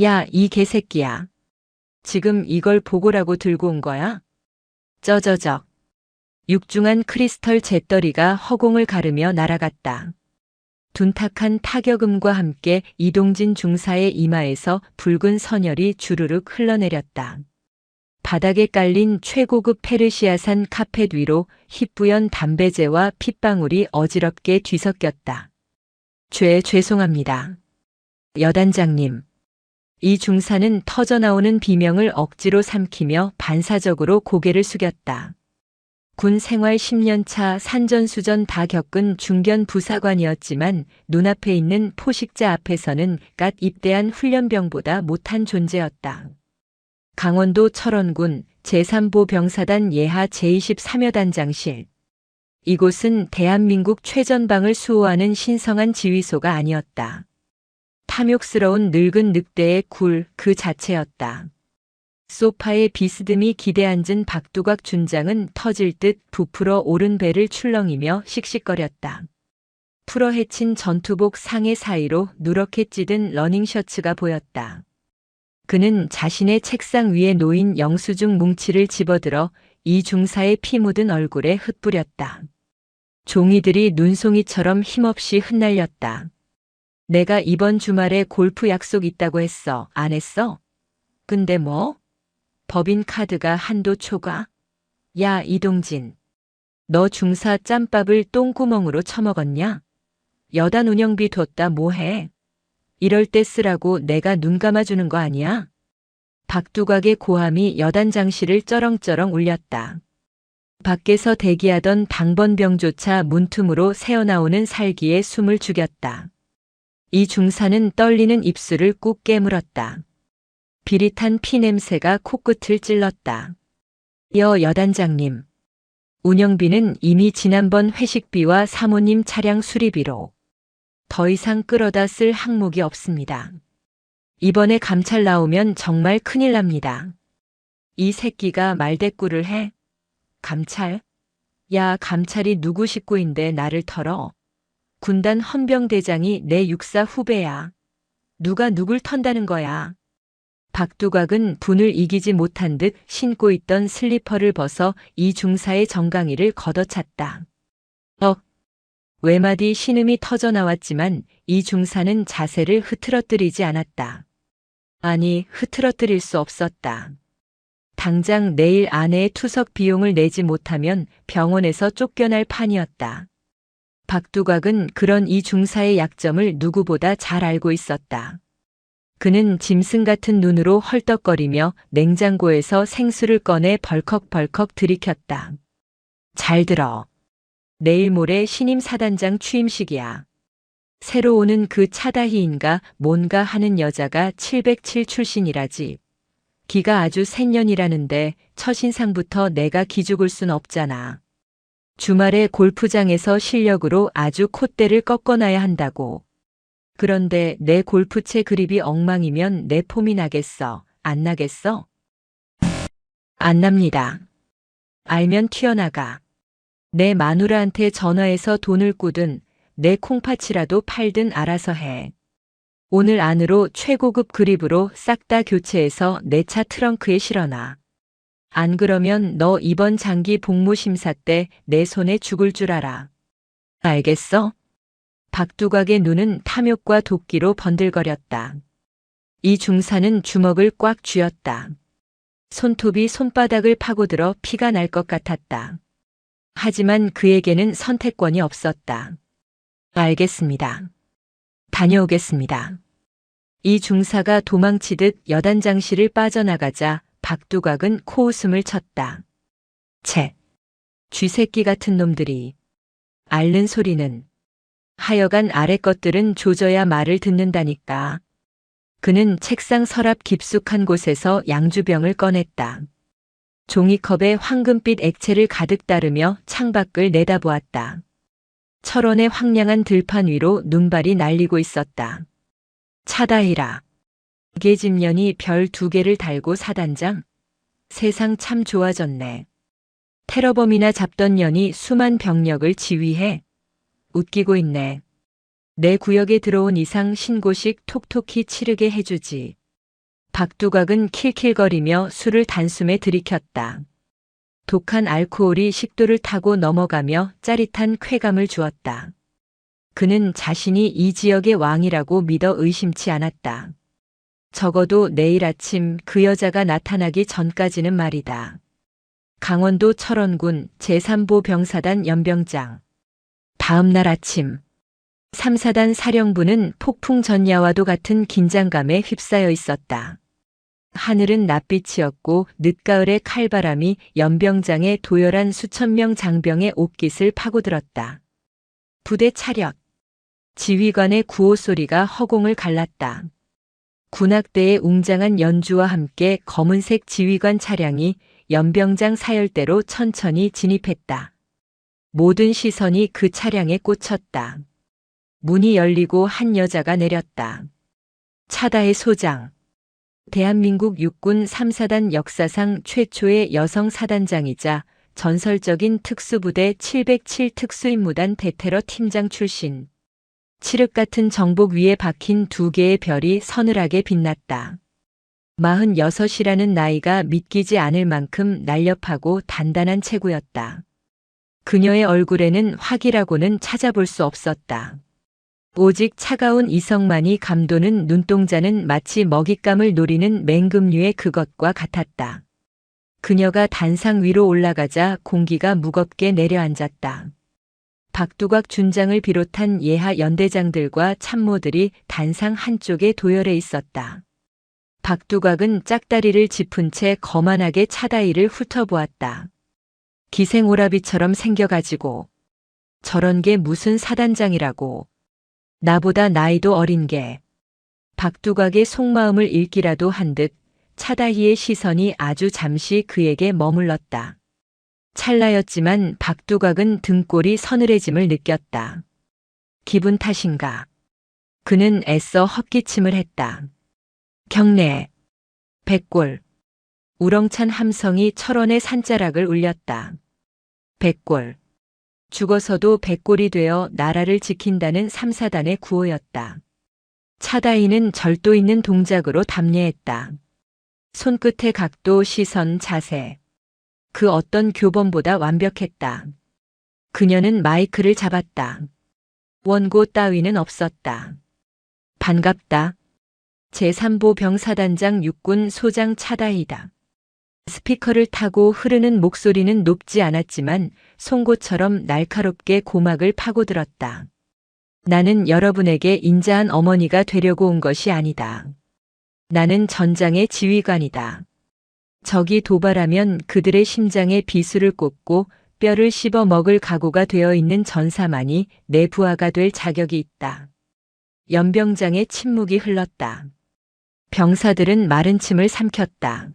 야, 이 개새끼야. 지금 이걸 보고라고 들고 온 거야? 쩌저적. 육중한 크리스털 잿더리가 허공을 가르며 날아갔다. 둔탁한 타격음과 함께 이동진 중사의 이마에서 붉은 선혈이 주르륵 흘러내렸다. 바닥에 깔린 최고급 페르시아산 카펫 위로 희뿌연 담배재와 핏방울이 어지럽게 뒤섞였다. 죄송합니다. 여단장님. 이 중사는 터져나오는 비명을 억지로 삼키며 반사적으로 고개를 숙였다. 군 생활 10년차 산전수전 다 겪은 중견 부사관이었지만 눈앞에 있는 포식자 앞에서는 갓 입대한 훈련병보다 못한 존재였다. 강원도 철원군 제3보 병사단 예하 제23여 단장실. 이곳은 대한민국 최전방을 수호하는 신성한 지휘소가 아니었다. 탐욕스러운 늙은 늑대의 굴 그 자체였다. 소파에 비스듬히 기대앉은 박두각 준장은 터질 듯 부풀어 오른 배를 출렁이며 씩씩거렸다. 풀어헤친 전투복 상의 사이로 누렇게 찌든 러닝셔츠가 보였다. 그는 자신의 책상 위에 놓인 영수증 뭉치를 집어들어 이 중사의 피 묻은 얼굴에 흩뿌렸다. 종이들이 눈송이처럼 힘없이 흩날렸다. 내가 이번 주말에 골프 약속 있다고 했어. 안 했어? 근데 뭐? 법인 카드가 한도 초과? 야, 이동진. 너 중사 짬밥을 똥구멍으로 처먹었냐? 여단 운영비 뒀다 뭐해? 이럴 때 쓰라고 내가 눈 감아주는 거 아니야? 박두각의 고함이 여단장실을 쩌렁쩌렁 울렸다. 밖에서 대기하던 당번병조차 문틈으로 새어나오는 살기에 숨을 죽였다. 이 중사는 떨리는 입술을 꾹 깨물었다. 비릿한 피냄새가 코끝을 찔렀다. 여단장님. 운영비는 이미 지난번 회식비와 사모님 차량 수리비로 더 이상 끌어다 쓸 항목이 없습니다. 이번에 감찰 나오면 정말 큰일 납니다. 이 새끼가 말대꾸를 해? 감찰? 야, 감찰이 누구 식구인데 나를 털어? 군단 헌병대장이 내 육사 후배야. 누가 누굴 턴다는 거야. 박두각은 분을 이기지 못한 듯 신고 있던 슬리퍼를 벗어 이 중사의 정강이를 걷어찼다. 외마디 신음이 터져 나왔지만 이 중사는 자세를 흐트러뜨리지 않았다. 아니, 흐트러뜨릴 수 없었다. 당장 내일 아내의 투석 비용을 내지 못하면 병원에서 쫓겨날 판이었다. 박두각은 그런 이 중사의 약점을 누구보다 잘 알고 있었다. 그는 짐승 같은 눈으로 헐떡거리며 냉장고에서 생수를 꺼내 벌컥벌컥 들이켰다. 잘 들어. 내일 모레 신임 사단장 취임식이야. 새로 오는 그 차다희인가 뭔가 하는 여자가 707 출신이라지. 기가 아주 생년이라는데 첫인상부터 내가 기죽을 순 없잖아. 주말에 골프장에서 실력으로 아주 콧대를 꺾어놔야 한다고. 그런데 내 골프채 그립이 엉망이면 내 폼이 나겠어? 안 나겠어? 안 납니다. 알면 튀어나가. 내 마누라한테 전화해서 돈을 꾸든 내 콩팥이라도 팔든 알아서 해. 오늘 안으로 최고급 그립으로 싹 다 교체해서 내 차 트렁크에 실어놔. 안 그러면 너 이번 장기 복무 심사 때 내 손에 죽을 줄 알아. 알겠어? 박두각의 눈은 탐욕과 도끼로 번들거렸다. 이 중사는 주먹을 꽉 쥐었다. 손톱이 손바닥을 파고들어 피가 날 것 같았다. 하지만 그에게는 선택권이 없었다. 알겠습니다. 다녀오겠습니다. 이 중사가 도망치듯 여단장실을 빠져나가자 박두각은 코웃음을 쳤다. 채, 쥐새끼 같은 놈들이. 앓는 소리는. 하여간 아래 것들은 조져야 말을 듣는다니까. 그는 책상 서랍 깊숙한 곳에서 양주병을 꺼냈다. 종이컵에 황금빛 액체를 가득 따르며 창밖을 내다보았다. 철원의 황량한 들판 위로 눈발이 날리고 있었다. 차다희라. 계집년이 별 2개를 달고 사단장? 세상 참 좋아졌네. 테러범이나 잡던 년이 수만 병력을 지휘해? 웃기고 있네. 내 구역에 들어온 이상 신고식 톡톡히 치르게 해주지. 박두각은 킬킬거리며 술을 단숨에 들이켰다. 독한 알코올이 식도를 타고 넘어가며 짜릿한 쾌감을 주었다. 그는 자신이 이 지역의 왕이라고 믿어 의심치 않았다. 적어도 내일 아침 그 여자가 나타나기 전까지는 말이다. 강원도 철원군 제3보 병사단 연병장. 다음 날 아침 3사단 사령부는 폭풍 전야와도 같은 긴장감에 휩싸여 있었다. 하늘은 낯빛이었고 늦가을의 칼바람이 연병장의 도열한 수천 명 장병의 옷깃을 파고들었다. 부대 차렷. 지휘관의 구호 소리가 허공을 갈랐다. 군악대의 웅장한 연주와 함께 검은색 지휘관 차량이 연병장 사열대로 천천히 진입했다. 모든 시선이 그 차량에 꽂혔다. 문이 열리고 한 여자가 내렸다. 차다의 소장. 대한민국 육군 3사단 역사상 최초의 여성 사단장이자 전설적인 특수부대 707 특수임무단 대테러 팀장 출신. 칠흑 같은 정복 위에 박힌 두 개의 별이 서늘하게 빛났다. 46이라는 나이가 믿기지 않을 만큼 날렵하고 단단한 체구였다. 그녀의 얼굴에는 화기라고는 찾아볼 수 없었다. 오직 차가운 이성만이 감도는 눈동자는 마치 먹잇감을 노리는 맹금류의 그것과 같았다. 그녀가 단상 위로 올라가자 공기가 무겁게 내려앉았다. 박두각 준장을 비롯한 예하 연대장들과 참모들이 단상 한쪽에 도열해 있었다. 박두각은 짝다리를 짚은 채 거만하게 차다이를 훑어보았다. 기생오라비처럼 생겨가지고 저런 게 무슨 사단장이라고. 나보다 나이도 어린 게. 박두각의 속마음을 읽기라도 한 듯 차다희의 시선이 아주 잠시 그에게 머물렀다. 찰나였지만 박두각은 등골이 서늘해짐을 느꼈다. 기분 탓인가. 그는 애써 헛기침을 했다. 경례. 백골. 우렁찬 함성이 철원의 산자락을 울렸다. 백골. 죽어서도 백골이 되어 나라를 지킨다는 3사단의 구호였다. 차다이는 절도 있는 동작으로 답례했다. 손끝의 각도, 시선, 자세. 그 어떤 교범보다 완벽했다. 그녀는 마이크를 잡았다. 원고 따위는 없었다. 반갑다. 제3보 병사단장 육군 소장 차다이다. 스피커를 타고 흐르는 목소리는 높지 않았지만 송곳처럼 날카롭게 고막을 파고들었다. 나는 여러분에게 인자한 어머니가 되려고 온 것이 아니다. 나는 전장의 지휘관이다. 적이 도발하면 그들의 심장에 비수를 꽂고 뼈를 씹어 먹을 각오가 되어 있는 전사만이 내 부하가 될 자격이 있다. 연병장의 침묵이 흘렀다. 병사들은 마른 침을 삼켰다.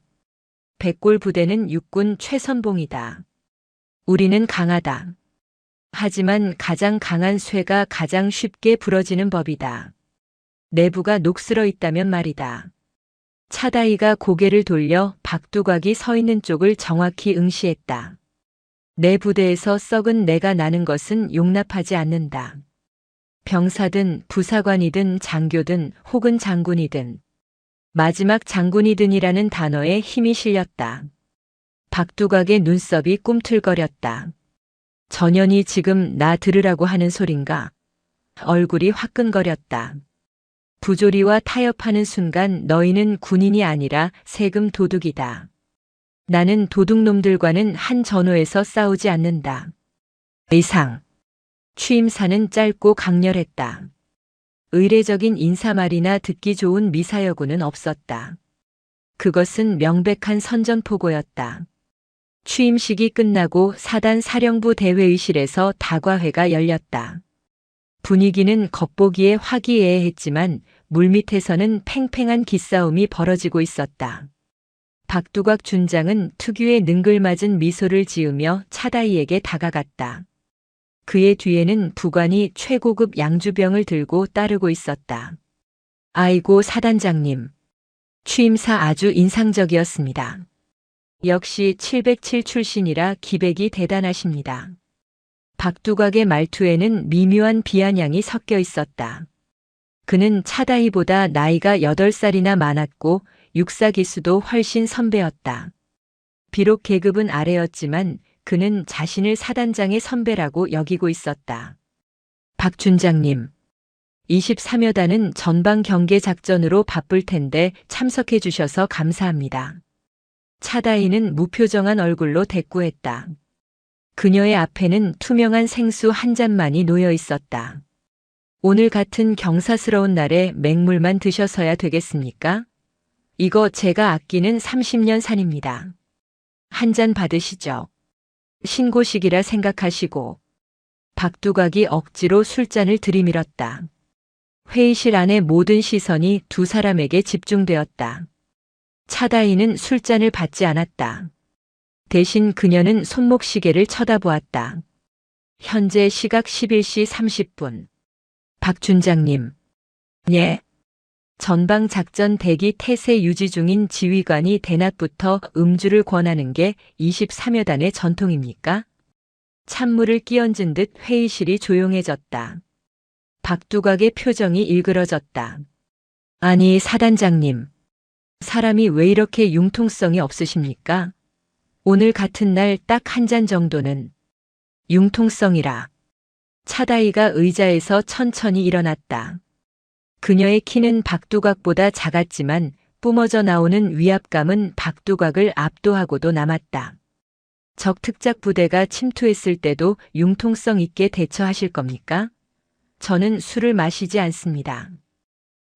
백골 부대는 육군 최선봉이다. 우리는 강하다. 하지만 가장 강한 쇠가 가장 쉽게 부러지는 법이다. 내부가 녹슬어 있다면 말이다. 차다이가 고개를 돌려 박두각이 서 있는 쪽을 정확히 응시했다. 내 부대에서 썩은 내가 나는 것은 용납하지 않는다. 병사든 부사관이든 장교든 혹은 장군이든 마지막 장군이든이라는 단어에 힘이 실렸다. 박두각의 눈썹이 꿈틀거렸다. 전현이 지금 나 들으라고 하는 소린가? 얼굴이 화끈거렸다. 부조리와 타협하는 순간 너희는 군인이 아니라 세금 도둑이다. 나는 도둑놈들과는 한 전호에서 싸우지 않는다. 이상. 취임사는 짧고 강렬했다. 의례적인 인사말이나 듣기 좋은 미사여구는 없었다. 그것은 명백한 선전포고였다. 취임식이 끝나고 사단 사령부 대회의실에서 다과회가 열렸다. 분위기는 겉보기에 화기애애했지만 물밑에서는 팽팽한 기싸움이 벌어지고 있었다. 박두각 준장은 특유의 능글맞은 미소를 지으며 차다이에게 다가갔다. 그의 뒤에는 부관이 최고급 양주병을 들고 따르고 있었다. 아이고 사단장님. 취임사 아주 인상적이었습니다. 역시 707 출신이라 기백이 대단하십니다. 박두각의 말투에는 미묘한 비아냥이 섞여 있었다. 그는 차다이보다 나이가 8살이나 많았고 육사 기수도 훨씬 선배였다. 비록 계급은 아래였지만 그는 자신을 사단장의 선배라고 여기고 있었다. 박 준장님, 23여 단은 전방 경계 작전으로 바쁠 텐데 참석해 주셔서 감사합니다. 차다이는 무표정한 얼굴로 대꾸했다. 그녀의 앞에는 투명한 생수 한 잔만이 놓여 있었다. 오늘 같은 경사스러운 날에 맹물만 드셔서야 되겠습니까? 이거 제가 아끼는 30년 산입니다. 한 잔 받으시죠. 신고식이라 생각하시고. 박두각이 억지로 술잔을 들이밀었다. 회의실 안의 모든 시선이 두 사람에게 집중되었다. 차다이는 술잔을 받지 않았다. 대신 그녀는 손목시계를 쳐다보았다. 현재 시각 11시 30분. 박 준장님. 예. 전방 작전 대기 태세 유지 중인 지휘관이 대낮부터 음주를 권하는 게 23여 단의 전통입니까? 찬물을 끼얹은 듯 회의실이 조용해졌다. 박두각의 표정이 일그러졌다. 아니, 사단장님. 사람이 왜 이렇게 융통성이 없으십니까? 오늘 같은 날 딱 한 잔 정도는. 융통성이라. 차다이가 의자에서 천천히 일어났다. 그녀의 키는 박두각보다 작았지만 뿜어져 나오는 위압감은 박두각을 압도하고도 남았다. 적 특작 부대가 침투했을 때도 융통성 있게 대처하실 겁니까? 저는 술을 마시지 않습니다.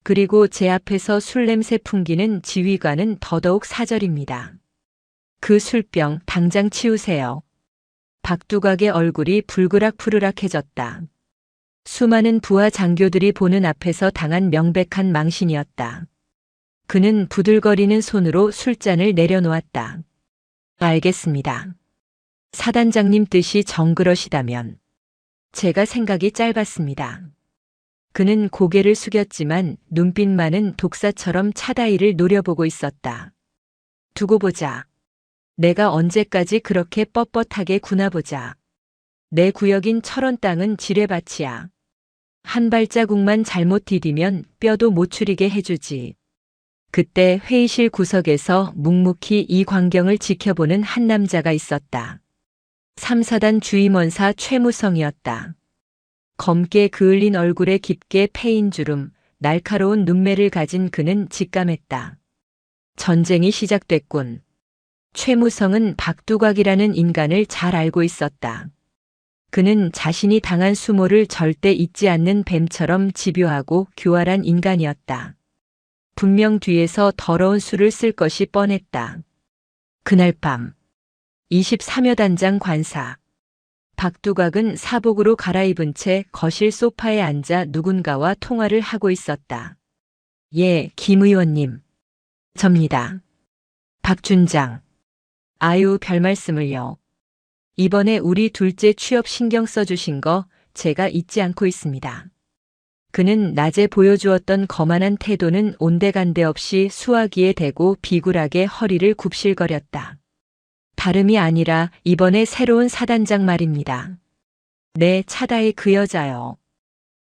그리고 제 앞에서 술 냄새 풍기는 지휘관은 더더욱 사절입니다. 그 술병 당장 치우세요. 박두각의 얼굴이 불그락푸르락해졌다. 수많은 부하 장교들이 보는 앞에서 당한 명백한 망신이었다. 그는 부들거리는 손으로 술잔을 내려놓았다. 알겠습니다. 사단장님 뜻이 정그러시다면. 제가 생각이 짧았습니다. 그는 고개를 숙였지만 눈빛만은 독사처럼 차다이를 노려보고 있었다. 두고 보자. 내가 언제까지 그렇게 뻣뻣하게 구나보자. 내 구역인 철원 땅은 지뢰밭이야. 한 발자국만 잘못 디디면 뼈도 못 추리게 해주지. 그때 회의실 구석에서 묵묵히 이 광경을 지켜보는 한 남자가 있었다. 3사단 주임원사 최무성이었다. 검게 그을린 얼굴에 깊게 패인 주름, 날카로운 눈매를 가진 그는 직감했다. 전쟁이 시작됐군. 최무성은 박두각이라는 인간을 잘 알고 있었다. 그는 자신이 당한 수모를 절대 잊지 않는 뱀처럼 집요하고 교활한 인간이었다. 분명 뒤에서 더러운 수를 쓸 것이 뻔했다. 그날 밤 23여 단장 관사 박두각은 사복으로 갈아입은 채 거실 소파에 앉아 누군가와 통화를 하고 있었다. 예, 김 의원님. 접니다. 박 준장. 아유, 별말씀을요. 이번에 우리 둘째 취업 신경 써주신 거 제가 잊지 않고 있습니다. 그는 낮에 보여주었던 거만한 태도는 온데간데 없이 수화기에 대고 비굴하게 허리를 굽실거렸다. 다름이 아니라 이번에 새로운 사단장 말입니다. 네, 차다의 그 여자요.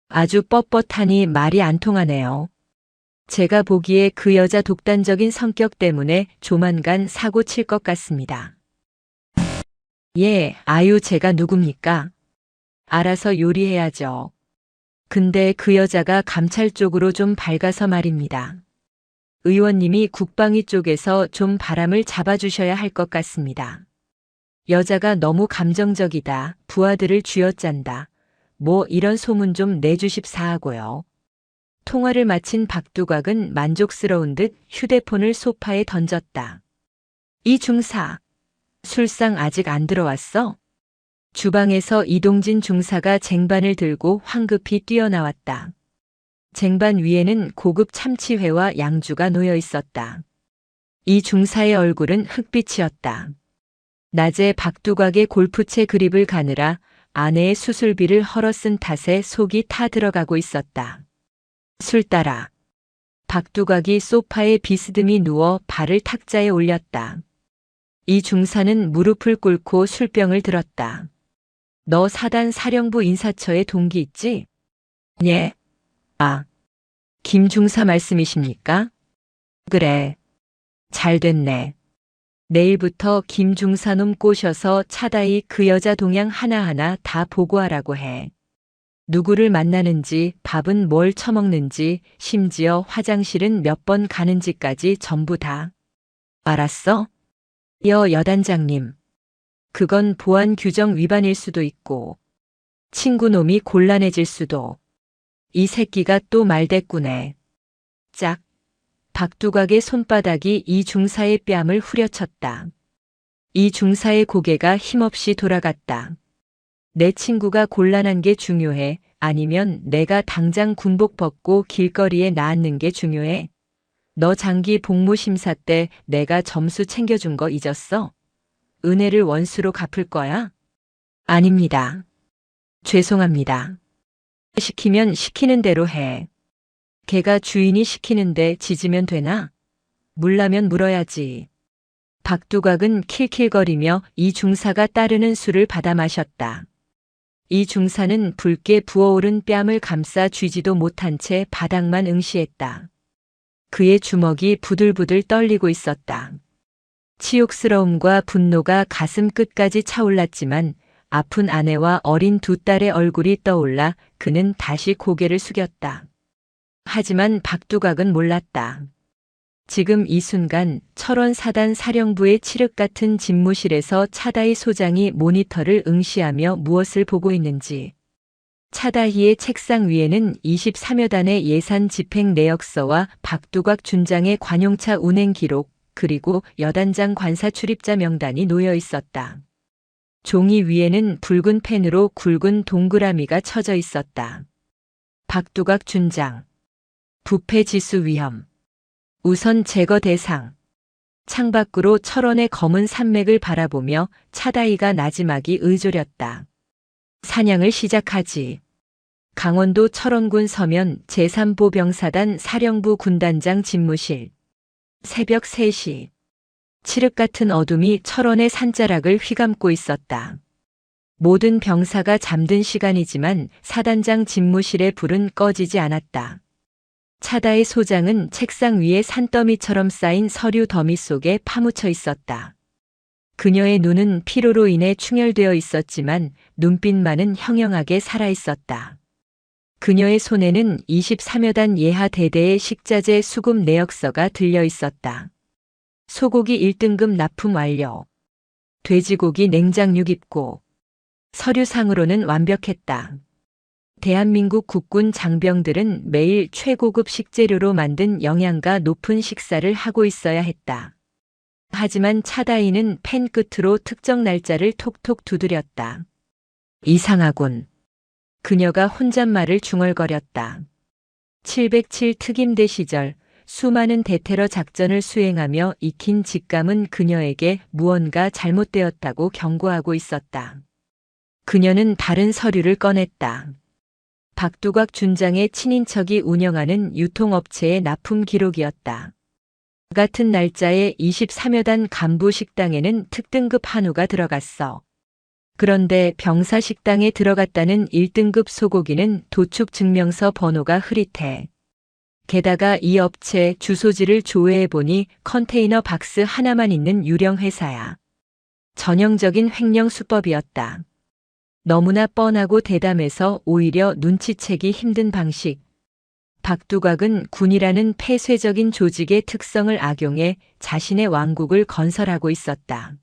아주 뻣뻣하니 말이 안 통하네요. 제가 보기에 그 여자 독단적인 성격 때문에 조만간 사고 칠 것 같습니다. 예, 아유, 제가 누굽니까? 알아서 요리해야죠. 근데 그 여자가 감찰 쪽으로 좀 밝아서 말입니다. 의원님이 국방위 쪽에서 좀 바람을 잡아주셔야 할 것 같습니다. 여자가 너무 감정적이다, 부하들을 쥐어짠다, 뭐 이런 소문 좀 내주십사 하고요. 통화를 마친 박두각은 만족스러운 듯 휴대폰을 소파에 던졌다. 이 중사, 술상 아직 안 들어왔어? 주방에서 이동진 중사가 쟁반을 들고 황급히 뛰어나왔다. 쟁반 위에는 고급 참치회와 양주가 놓여 있었다. 이 중사의 얼굴은 흑빛이었다. 낮에 박두각의 골프채 그립을 가느라 아내의 수술비를 헐어 쓴 탓에 속이 타 들어가고 있었다. 술 따라. 박두각이 소파에 비스듬히 누워 발을 탁자에 올렸다. 이 중사는 무릎을 꿇고 술병을 들었다. 너 사단 사령부 인사처에 동기 있지? 예. 아. 김 중사 말씀이십니까? 그래. 잘 됐네. 내일부터 김 중사놈 꼬셔서 차다이 그 여자 동향 하나하나 다 보고하라고 해. 누구를 만나는지, 밥은 뭘 처먹는지, 심지어 화장실은 몇 번 가는지까지 전부 다. 알았어? 여단장님. 그건 보안 규정 위반일 수도 있고, 친구 놈이 곤란해질 수도. 이 새끼가 또 말대꾸네. 짝. 박두각의 손바닥이 이 중사의 뺨을 후려쳤다. 이 중사의 고개가 힘없이 돌아갔다. 내 친구가 곤란한 게 중요해? 아니면 내가 당장 군복 벗고 길거리에 나앉는 게 중요해? 너 장기 복무 심사 때 내가 점수 챙겨준 거 잊었어? 은혜를 원수로 갚을 거야? 아닙니다. 죄송합니다. 시키면 시키는 대로 해. 걔가 주인이 시키는데 짖으면 되나? 물라면 물어야지. 박두각은 킬킬거리며 이 중사가 따르는 술을 받아 마셨다. 이 중사는 붉게 부어오른 뺨을 감싸 쥐지도 못한 채 바닥만 응시했다. 그의 주먹이 부들부들 떨리고 있었다. 치욕스러움과 분노가 가슴 끝까지 차올랐지만 아픈 아내와 어린 두 딸의 얼굴이 떠올라 그는 다시 고개를 숙였다. 하지만 박두각은 몰랐다. 지금 이 순간 철원 사단 사령부의 칠흑 같은 집무실에서 차다희 소장이 모니터를 응시하며 무엇을 보고 있는지. 차다희의 책상 위에는 23여 단의 예산 집행 내역서와 박두각 준장의 관용차 운행 기록, 그리고 여단장 관사 출입자 명단이 놓여 있었다. 종이 위에는 붉은 펜으로 굵은 동그라미가 쳐져 있었다. 박두각 준장. 부패 지수 위험. 우선 제거 대상. 창밖으로 철원의 검은 산맥을 바라보며 차다희가 나지막이 의졸였다. 사냥을 시작하지. 강원도 철원군 서면 제3보병사단 사령부 군단장 집무실. 새벽 3시. 칠흑 같은 어둠이 철원의 산자락을 휘감고 있었다. 모든 병사가 잠든 시간이지만 사단장 집무실의 불은 꺼지지 않았다. 차다의 소장은 책상 위에 산더미처럼 쌓인 서류 더미 속에 파묻혀 있었다. 그녀의 눈은 피로로 인해 충혈되어 있었지만 눈빛만은 형형하게 살아있었다. 그녀의 손에는 23여 단 예하 대대의 식자재 수급 내역서가 들려 있었다. 소고기 1등급 납품 완료. 돼지고기 냉장육 입고. 서류상으로는 완벽했다. 대한민국 국군 장병들은 매일 최고급 식재료로 만든 영양가 높은 식사를 하고 있어야 했다. 하지만 차다희는 펜 끝으로 특정 날짜를 톡톡 두드렸다. 이상하군. 그녀가 혼잣말을 중얼거렸다. 707 특임대 시절 수많은 대테러 작전을 수행하며 익힌 직감은 그녀에게 무언가 잘못되었다고 경고하고 있었다. 그녀는 다른 서류를 꺼냈다. 박두각 준장의 친인척이 운영하는 유통업체의 납품 기록이었다. 같은 날짜에 23여 단 간부 식당에는 특등급 한우가 들어갔어. 그런데 병사 식당에 들어갔다는 1등급 소고기는 도축 증명서 번호가 흐릿해. 게다가 이 업체 주소지를 조회해보니 컨테이너 박스 하나만 있는 유령 회사야. 전형적인 횡령 수법이었다. 너무나 뻔하고 대담해서 오히려 눈치채기 힘든 방식. 박두각은 군이라는 폐쇄적인 조직의 특성을 악용해 자신의 왕국을 건설하고 있었다.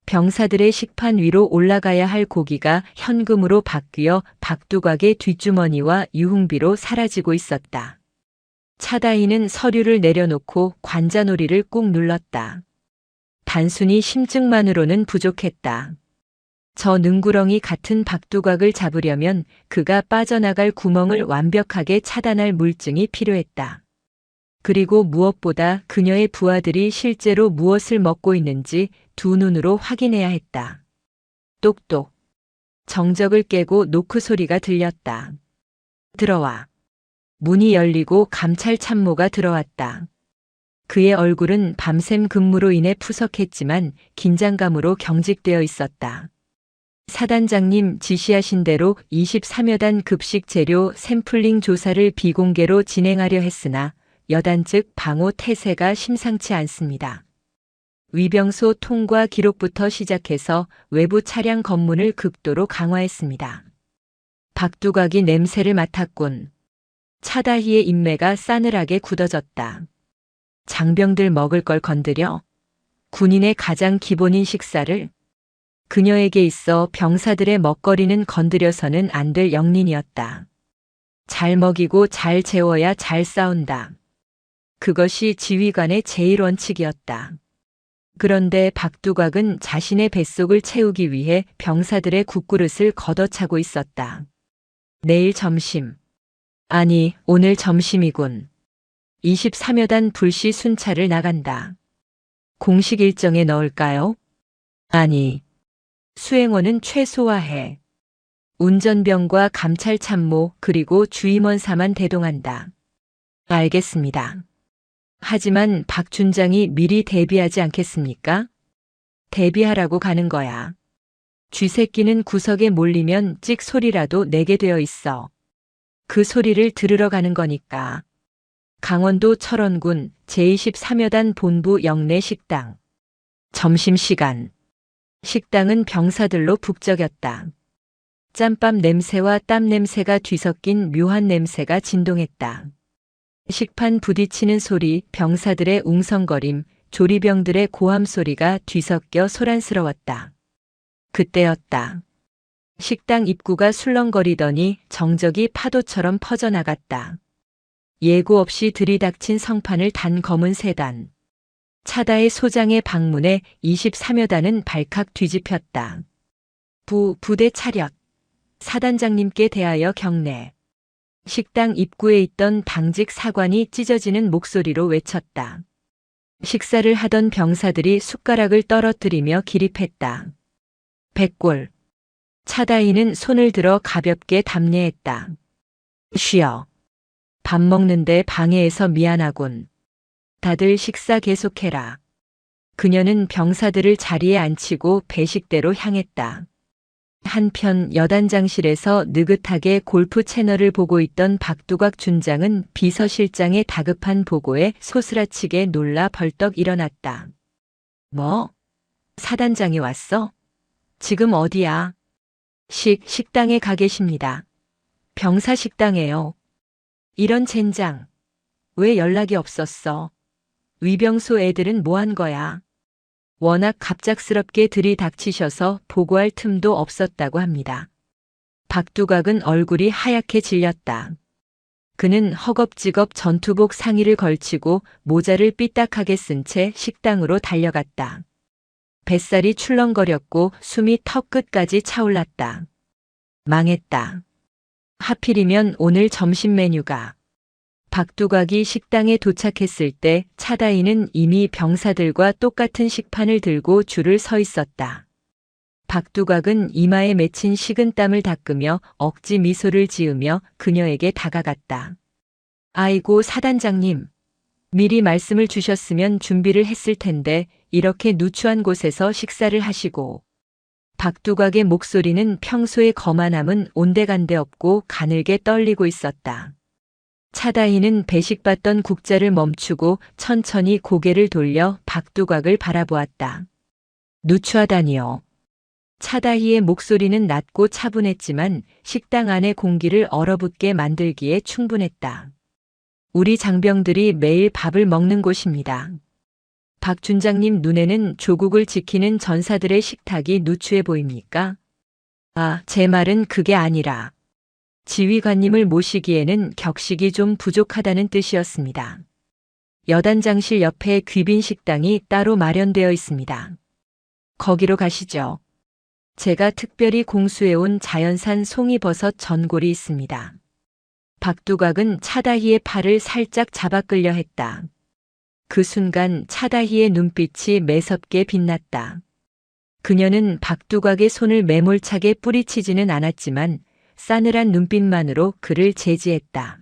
병사들의 식판 위로 올라가야 할 고기가 현금으로 바뀌어 박두각의 뒷주머니와 유흥비로 사라지고 있었다. 차다희는 서류를 내려놓고 관자놀이를 꾹 눌렀다. 단순히 심증만으로는 부족했다. 저 능구렁이 같은 박두각을 잡으려면 그가 빠져나갈 구멍을 완벽하게 차단할 물증이 필요했다. 그리고 무엇보다 그녀의 부하들이 실제로 무엇을 먹고 있는지 두 눈으로 확인해야 했다. 똑똑. 정적을 깨고 노크 소리가 들렸다. 들어와. 문이 열리고 감찰 참모가 들어왔다. 그의 얼굴은 밤샘 근무로 인해 푸석했지만 긴장감으로 경직되어 있었다. 사단장님 지시하신 대로 23여 단 급식 재료 샘플링 조사를 비공개로 진행하려 했으나 여단 측 방호 태세가 심상치 않습니다. 위병소 통과 기록부터 시작해서 외부 차량 검문을 극도로 강화했습니다. 박두각이 냄새를 맡았군. 차다희의 인매가 싸늘하게 굳어졌다. 장병들 먹을 걸 건드려? 군인의 가장 기본인 식사를? 그녀에게 있어 병사들의 먹거리는 건드려서는 안 될 영린이었다. 잘 먹이고 잘 재워야 잘 싸운다. 그것이 지휘관의 제일 원칙이었다. 그런데 박두각은 자신의 뱃속을 채우기 위해 병사들의 국그릇을 걷어차고 있었다. 내일 점심. 아니, 오늘 점심이군. 23여 단 불시 순찰을 나간다. 공식 일정에 넣을까요? 아니. 수행원은 최소화해. 운전병과 감찰 참모 그리고 주임원사만 대동한다. 알겠습니다. 하지만 박 준장이 미리 대비하지 않겠습니까? 대비하라고 가는 거야. 쥐새끼는 구석에 몰리면 찍 소리라도 내게 되어 있어. 그 소리를 들으러 가는 거니까. 강원도 철원군 제23여 단 본부 영내 식당. 점심시간. 식당은 병사들로 북적였다. 짬밥 냄새와 땀 냄새가 뒤섞인 묘한 냄새가 진동했다. 식판 부딪히는 소리, 병사들의 웅성거림, 조리병들의 고함 소리가 뒤섞여 소란스러웠다. 그때였다. 식당 입구가 술렁거리더니 정적이 파도처럼 퍼져나갔다. 예고 없이 들이닥친 성판을 단 검은 세단. 차다의 소장의 방문에 23여 단은 발칵 뒤집혔다. 부대 차렷. 사단장님께 대하여 경례. 식당 입구에 있던 당직 사관이 찢어지는 목소리로 외쳤다. 식사를 하던 병사들이 숟가락을 떨어뜨리며 기립했다. 백골. 차다이는 손을 들어 가볍게 답례했다. 쉬어. 밥 먹는데 방해해서 미안하군. 다들 식사 계속해라. 그녀는 병사들을 자리에 앉히고 배식대로 향했다. 한편 여단장실에서 느긋하게 골프 채널을 보고 있던 박두각 준장은 비서실장의 다급한 보고에 소스라치게 놀라 벌떡 일어났다. 뭐? 사단장이 왔어? 지금 어디야? 식당에 가 계십니다. 병사 식당에요. 이런 젠장. 왜 연락이 없었어? 위병소 애들은 뭐 한 거야? 워낙 갑작스럽게 들이닥치셔서 보고할 틈도 없었다고 합니다. 박두각은 얼굴이 하얗게 질렸다. 그는 허겁지겁 전투복 상의를 걸치고 모자를 삐딱하게 쓴 채 식당으로 달려갔다. 뱃살이 출렁거렸고 숨이 턱끝까지 차올랐다. 망했다. 하필이면 오늘 점심 메뉴가. 박두각이 식당에 도착했을 때 차다이는 이미 병사들과 똑같은 식판을 들고 줄을 서 있었다. 박두각은 이마에 맺힌 식은땀을 닦으며 억지 미소를 지으며 그녀에게 다가갔다. 아이고 사단장님. 미리 말씀을 주셨으면 준비를 했을 텐데 이렇게 누추한 곳에서 식사를 하시고. 박두각의 목소리는 평소의 거만함은 온데간데 없고 가늘게 떨리고 있었다. 차다희는 배식받던 국자를 멈추고 천천히 고개를 돌려 박두각을 바라보았다. 누추하다니요. 차다희의 목소리는 낮고 차분했지만 식당 안의 공기를 얼어붙게 만들기에 충분했다. 우리 장병들이 매일 밥을 먹는 곳입니다. 박 준장님 눈에는 조국을 지키는 전사들의 식탁이 누추해 보입니까? 아, 제 말은 그게 아니라 지휘관님을 모시기에는 격식이 좀 부족하다는 뜻이었습니다. 여단장실 옆에 귀빈 식당이 따로 마련되어 있습니다. 거기로 가시죠. 제가 특별히 공수해온 자연산 송이버섯 전골이 있습니다. 박두각은 차다희의 팔을 살짝 잡아 끌려 했다. 그 순간 차다희의 눈빛이 매섭게 빛났다. 그녀는 박두각의 손을 매몰차게 뿌리치지는 않았지만 싸늘한 눈빛만으로 그를 제지했다.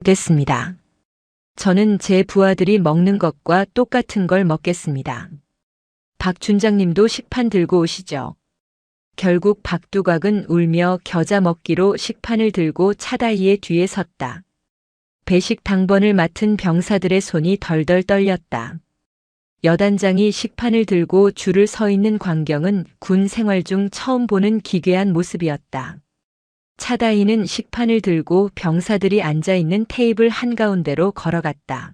됐습니다. 저는 제 부하들이 먹는 것과 똑같은 걸 먹겠습니다. 박 준장님도 식판 들고 오시죠. 결국 박두각은 울며 겨자 먹기로 식판을 들고 차다이의 뒤에 섰다. 배식 당번을 맡은 병사들의 손이 덜덜 떨렸다. 여단장이 식판을 들고 줄을 서 있는 광경은 군 생활 중 처음 보는 기괴한 모습이었다. 차다이는 식판을 들고 병사들이 앉아 있는 테이블 한가운데로 걸어갔다.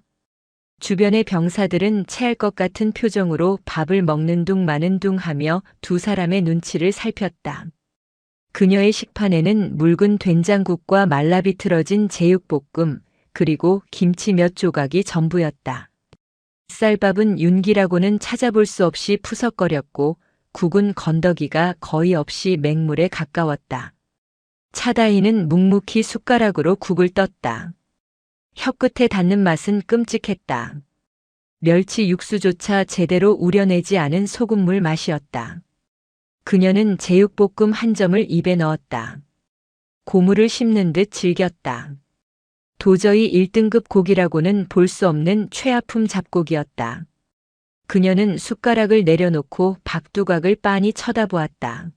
주변의 병사들은 체할 것 같은 표정으로 밥을 먹는 둥 마는 둥 하며 두 사람의 눈치를 살폈다. 그녀의 식판에는 묽은 된장국과 말라비틀어진 제육볶음, 그리고 김치 몇 조각이 전부였다. 쌀밥은 윤기라고는 찾아볼 수 없이 푸석거렸고 국은 건더기가 거의 없이 맹물에 가까웠다. 차다이는 묵묵히 숟가락으로 국을 떴다. 혀끝에 닿는 맛은 끔찍했다. 멸치 육수조차 제대로 우려내지 않은 소금물 맛이었다. 그녀는 제육볶음 한 점을 입에 넣었다. 고물을 씹는 듯 즐겼다. 도저히 1등급 고기라고는 볼 수 없는 최하품 잡곡이었다. 그녀는 숟가락을 내려놓고 박두각을 빤히 쳐다보았다.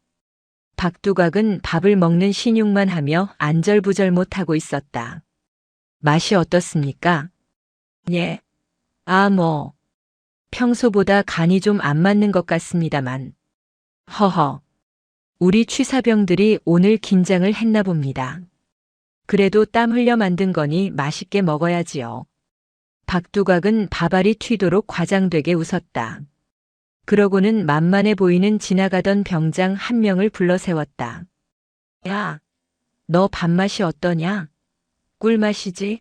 박두각은 밥을 먹는 신용만 하며 안절부절 못하고 있었다. 맛이 어떻습니까? 예. 평소보다 간이 좀 안 맞는 것 같습니다만. 허허. 우리 취사병들이 오늘 긴장을 했나 봅니다. 그래도 땀 흘려 만든 거니 맛있게 먹어야지요. 박두각은 밥알이 튀도록 과장되게 웃었다. 그러고는 만만해 보이는 지나가던 병장 한 명을 불러 세웠다. 야, 너 밥맛이 어떠냐? 꿀맛이지?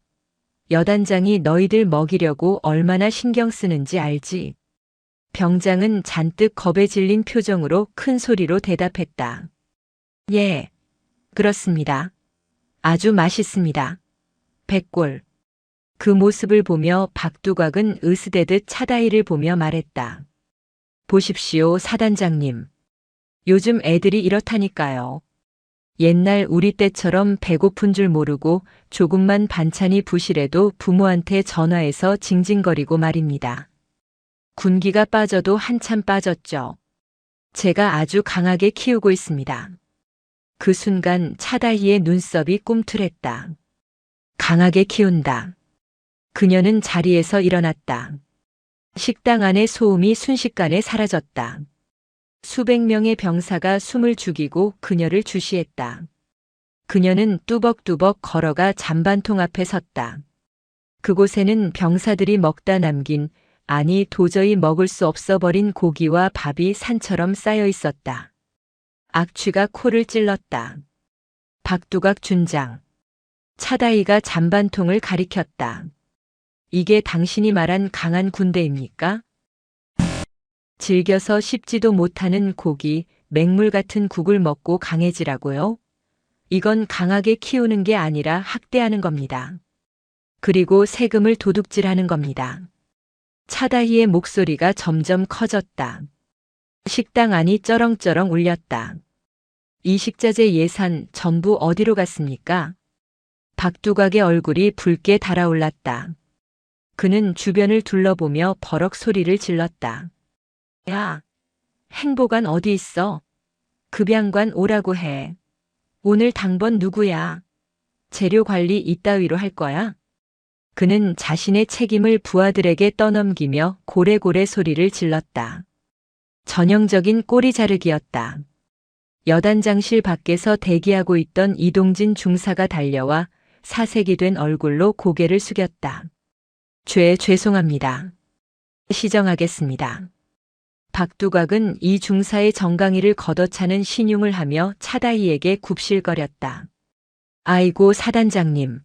여단장이 너희들 먹이려고 얼마나 신경 쓰는지 알지? 병장은 잔뜩 겁에 질린 표정으로 큰 소리로 대답했다. 예, 그렇습니다. 아주 맛있습니다. 백골. 그 모습을 보며 박두각은 으스대듯 차다이를 보며 말했다. 보십시오, 사단장님. 요즘 애들이 이렇다니까요. 옛날 우리 때처럼 배고픈 줄 모르고 조금만 반찬이 부실해도 부모한테 전화해서 징징거리고 말입니다. 군기가 빠져도 한참 빠졌죠. 제가 아주 강하게 키우고 있습니다. 그 순간 차다희의 눈썹이 꿈틀했다. 강하게 키운다. 그녀는 자리에서 일어났다. 식당 안의 소음이 순식간에 사라졌다. 수백 명의 병사가 숨을 죽이고 그녀를 주시했다. 그녀는 뚜벅뚜벅 걸어가 잔반통 앞에 섰다. 그곳에는 병사들이 먹다 남긴, 아니 도저히 먹을 수 없어 버린 고기와 밥이 산처럼 쌓여 있었다. 악취가 코를 찔렀다. 박두각 준장. 차다이가 잔반통을 가리켰다. 이게 당신이 말한 강한 군대입니까? 즐겨서 씹지도 못하는 고기, 맹물 같은 국을 먹고 강해지라고요? 이건 강하게 키우는 게 아니라 학대하는 겁니다. 그리고 세금을 도둑질하는 겁니다. 차다희의 목소리가 점점 커졌다. 식당 안이 쩌렁쩌렁 울렸다. 이 식자재 예산 전부 어디로 갔습니까? 박두각의 얼굴이 붉게 달아올랐다. 그는 주변을 둘러보며 버럭 소리를 질렀다. 야, 행보관 어디 있어? 급양관 오라고 해. 오늘 당번 누구야? 재료 관리 이따위로 할 거야? 그는 자신의 책임을 부하들에게 떠넘기며 고래고래 소리를 질렀다. 전형적인 꼬리 자르기였다. 여단장실 밖에서 대기하고 있던 이동진 중사가 달려와 사색이 된 얼굴로 고개를 숙였다. 죄송합니다. 시정하겠습니다. 박두각은 이 중사의 정강이를 걷어차는 신용을 하며 차다이에게 굽실거렸다. 아이고 사단장님.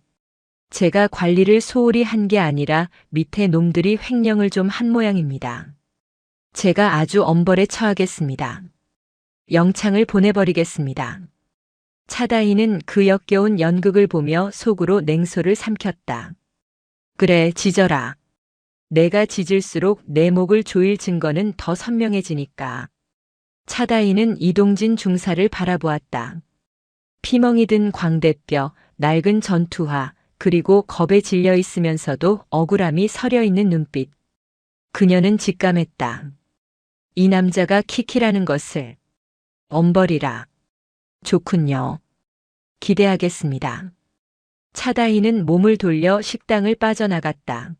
제가 관리를 소홀히 한 게 아니라 밑에 놈들이 횡령을 좀 한 모양입니다. 제가 아주 엄벌에 처하겠습니다. 영창을 보내버리겠습니다. 차다이는 그 역겨운 연극을 보며 속으로 냉소를 삼켰다. 그래, 짖어라. 내가 짖을수록 내 목을 조일 증거는 더 선명해지니까. 차다이는 이동진 중사를 바라보았다. 피멍이 든 광대뼈, 낡은 전투화, 그리고 겁에 질려 있으면서도 억울함이 서려 있는 눈빛. 그녀는 직감했다. 이 남자가 키키라는 것을. 엄벌이라. 좋군요. 기대하겠습니다. 차다희는 몸을 돌려 식당을 빠져나갔다.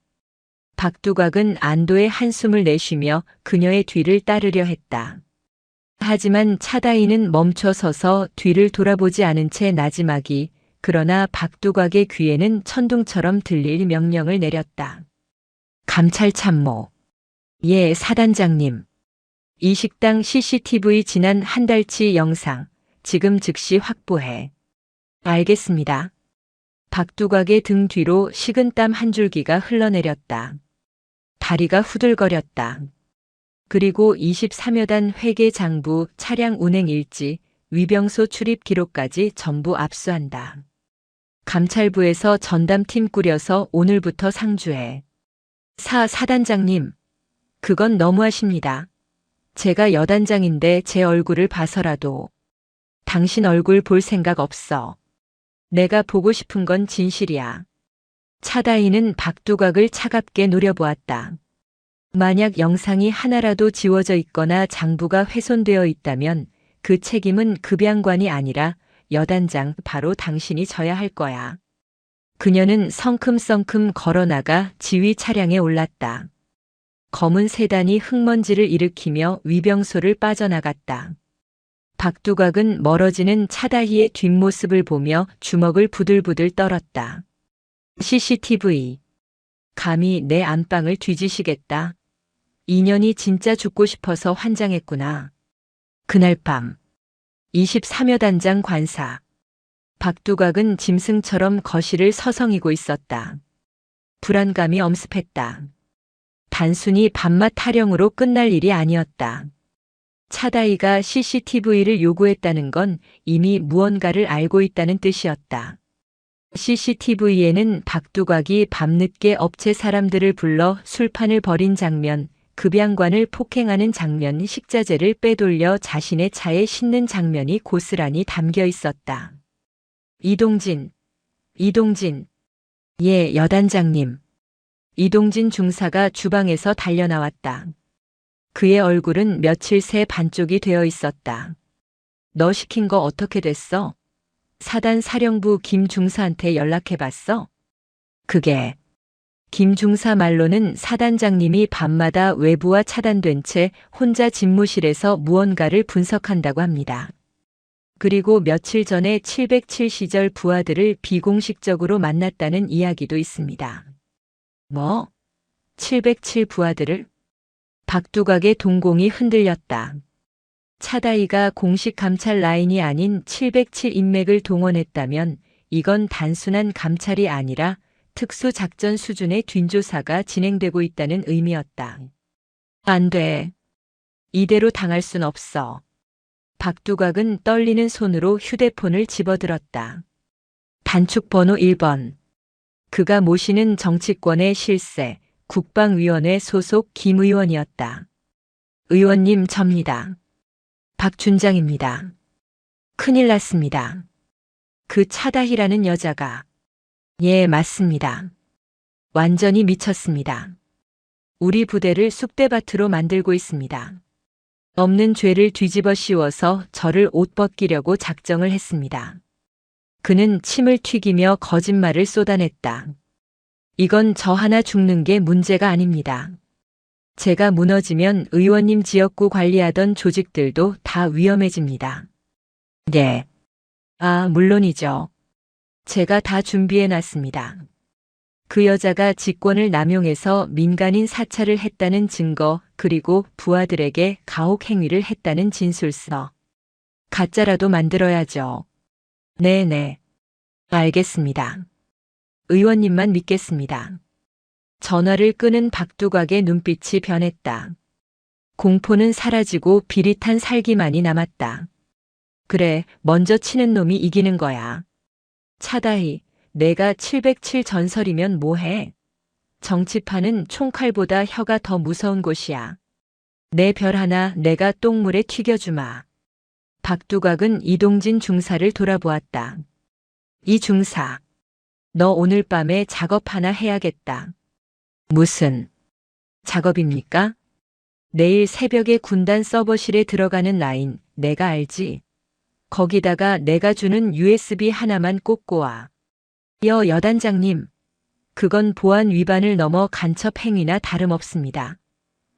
박두각은 안도의 한숨을 내쉬며 그녀의 뒤를 따르려 했다. 하지만 차다희는 멈춰서서 뒤를 돌아보지 않은 채 나지막이, 그러나 박두각의 귀에는 천둥처럼 들릴 명령을 내렸다. 감찰참모. 예, 사단장님. 이 식당 CCTV 지난 한 달치 영상, 지금 즉시 확보해. 알겠습니다. 박두각의 등 뒤로 식은땀 한 줄기가 흘러내렸다. 다리가 후들거렸다. 그리고 23여 단 회계 장부, 차량 운행 일지, 위병소 출입 기록까지 전부 압수한다. 감찰부에서 전담팀 꾸려서 오늘부터 상주해. 사단장님, 그건 너무하십니다. 제가 여단장인데 제 얼굴을 봐서라도. 당신 얼굴 볼 생각 없어. 내가 보고 싶은 건 진실이야. 차다희는 박두각을 차갑게 노려보았다. 만약 영상이 하나라도 지워져 있거나 장부가 훼손되어 있다면 그 책임은 급양관이 아니라 여단장, 바로 당신이 져야 할 거야. 그녀는 성큼성큼 걸어나가 지휘 차량에 올랐다. 검은 세단이 흙먼지를 일으키며 위병소를 빠져나갔다. 박두각은 멀어지는 차다희의 뒷모습을 보며 주먹을 부들부들 떨었다. CCTV. 감히 내 안방을 뒤지시겠다. 인연이 진짜 죽고 싶어서 환장했구나. 그날 밤 23여 단장 관사. 박두각은 짐승처럼 거실을 서성이고 있었다. 불안감이 엄습했다. 단순히 밤맛 타령으로 끝날 일이 아니었다. 차다희가 CCTV를 요구했다는 건 이미 무언가를 알고 있다는 뜻이었다. CCTV에는 박두각이 밤늦게 업체 사람들을 불러 술판을 벌인 장면, 급양관을 폭행하는 장면, 식자재를 빼돌려 자신의 차에 싣는 장면이 고스란히 담겨 있었다. 이동진. 예, 여단장님. 이동진 중사가 주방에서 달려나왔다. 그의 얼굴은 며칠 새 반쪽이 되어 있었다. 너 시킨 거 어떻게 됐어? 사단 사령부 김 중사한테 연락해봤어? 그게 김 중사 말로는 사단장님이 밤마다 외부와 차단된 채 혼자 집무실에서 무언가를 분석한다고 합니다. 그리고 며칠 전에 707 시절 부하들을 비공식적으로 만났다는 이야기도 있습니다. 뭐? 707 부하들을? 박두각의 동공이 흔들렸다. 차다희가 공식 감찰 라인이 아닌 707 인맥을 동원했다면 이건 단순한 감찰이 아니라 특수작전 수준의 뒷조사가 진행되고 있다는 의미였다. 안 돼. 이대로 당할 순 없어. 박두각은 떨리는 손으로 휴대폰을 집어들었다. 단축번호 1번. 그가 모시는 정치권의 실세, 국방위원회 소속 김 의원이었다. 의원님, 접니다. 박 준장입니다. 큰일 났습니다. 그 차다희라는 여자가. 예, 맞습니다. 완전히 미쳤습니다. 우리 부대를 쑥대밭으로 만들고 있습니다. 없는 죄를 뒤집어 씌워서 저를 옷 벗기려고 작정을 했습니다. 그는 침을 튀기며 거짓말을 쏟아냈다. 이건 저 하나 죽는 게 문제가 아닙니다. 제가 무너지면 의원님 지역구 관리하던 조직들도 다 위험해집니다. 네. 아, 물론이죠. 제가 다 준비해 놨습니다. 그 여자가 직권을 남용해서 민간인 사찰을 했다는 증거, 그리고 부하들에게 가혹 행위를 했다는 진술서. 가짜라도 만들어야죠. 네네. 알겠습니다. 의원님만 믿겠습니다. 전화를 끄는 박두각의 눈빛이 변했다. 공포는 사라지고 비릿한 살기만이 남았다. 그래, 먼저 치는 놈이 이기는 거야. 차다희, 내가 707 전설이면 뭐해? 정치판은 총칼보다 혀가 더 무서운 곳이야. 내 별 하나 내가 똥물에 튀겨주마. 박두각은 이동진 중사를 돌아보았다. 이 중사, 너 오늘 밤에 작업 하나 해야겠다. 무슨 작업입니까? 내일 새벽에 군단 서버실에 들어가는 라인, 내가 알지. 거기다가 내가 주는 USB 하나만 꽂고 와. 여단장님, 그건 보안 위반을 넘어 간첩 행위나 다름없습니다.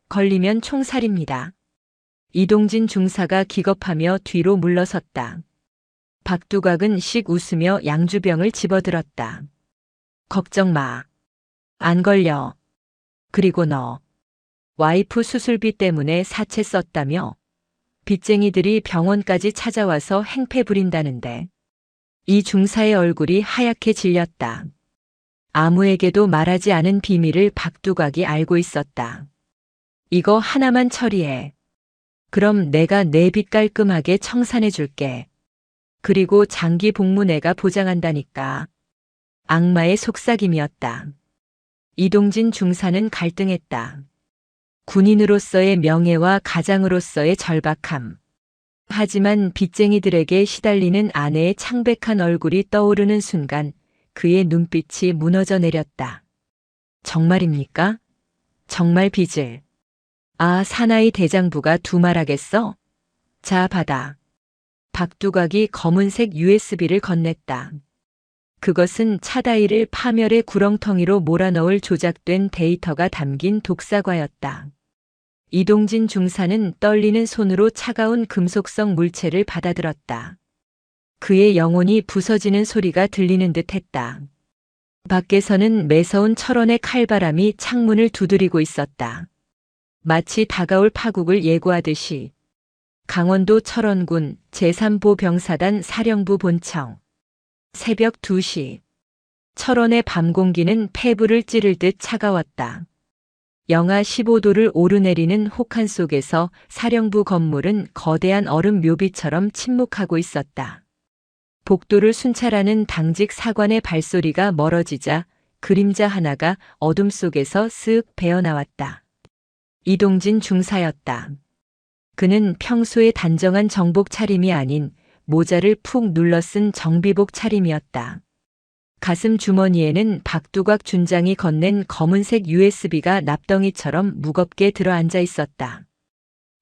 걸리면 총살입니다. 이동진 중사가 기겁하며 뒤로 물러섰다. 박두각은 씩 웃으며 양주병을 집어들었다. 걱정 마. 안 걸려. 그리고 너. 와이프 수술비 때문에 사채 썼다며? 빚쟁이들이 병원까지 찾아와서 행패 부린다는데. 이 중사의 얼굴이 하얗게 질렸다. 아무에게도 말하지 않은 비밀을 박두각이 알고 있었다. 이거 하나만 처리해. 그럼 내가 내 빚 깔끔하게 청산해 줄게. 그리고 장기 복무 내가 보장한다니까. 악마의 속삭임이었다. 이동진 중사는 갈등했다. 군인으로서의 명예와 가장으로서의 절박함. 하지만 빚쟁이들에게 시달리는 아내의 창백한 얼굴이 떠오르는 순간 그의 눈빛이 무너져 내렸다. 정말입니까? 정말 빚을. 아, 사나이 대장부가 두말하겠어? 자, 받아. 박두각이 검은색 USB를 건넸다. 그것은 차다이를 파멸의 구렁텅이로 몰아넣을 조작된 데이터가 담긴 독사과였다. 이동진 중사는 떨리는 손으로 차가운 금속성 물체를 받아들었다. 그의 영혼이 부서지는 소리가 들리는 듯 했다. 밖에서는 매서운 철원의 칼바람이 창문을 두드리고 있었다. 마치 다가올 파국을 예고하듯이. 강원도 철원군 제3보 병사단 사령부 본청. 새벽 2시. 철원의 밤 공기는 폐부를 찌를 듯 차가웠다. 영하 15도를 오르내리는 혹한 속에서 사령부 건물은 거대한 얼음 묘비처럼 침묵하고 있었다. 복도를 순찰하는 당직 사관의 발소리가 멀어지자 그림자 하나가 어둠 속에서 쓱 배어나왔다. 이동진 중사였다. 그는 평소의 단정한 정복 차림이 아닌 모자를 푹 눌러 쓴 정비복 차림이었다. 가슴 주머니에는 박두각 준장이 건넨 검은색 USB가 납덩이처럼 무겁게 들어앉아 있었다.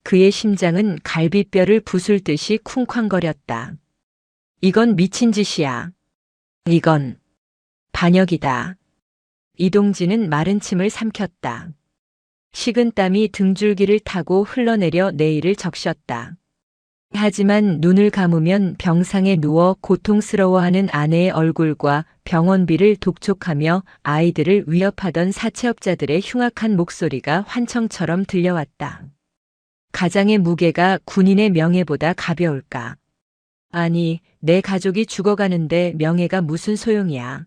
그의 심장은 갈비뼈를 부술 듯이 쿵쾅거렸다. 이건 미친 짓이야. 이건 반역이다. 이동진은 마른 침을 삼켰다. 식은 땀이 등줄기를 타고 흘러내려 내일을 적셨다. 하지만 눈을 감으면 병상에 누워 고통스러워하는 아내의 얼굴과 병원비를 독촉하며 아이들을 위협하던 사채업자들의 흉악한 목소리가 환청처럼 들려왔다. 가장의 무게가 군인의 명예보다 가벼울까? 아니, 내 가족이 죽어가는데 명예가 무슨 소용이야.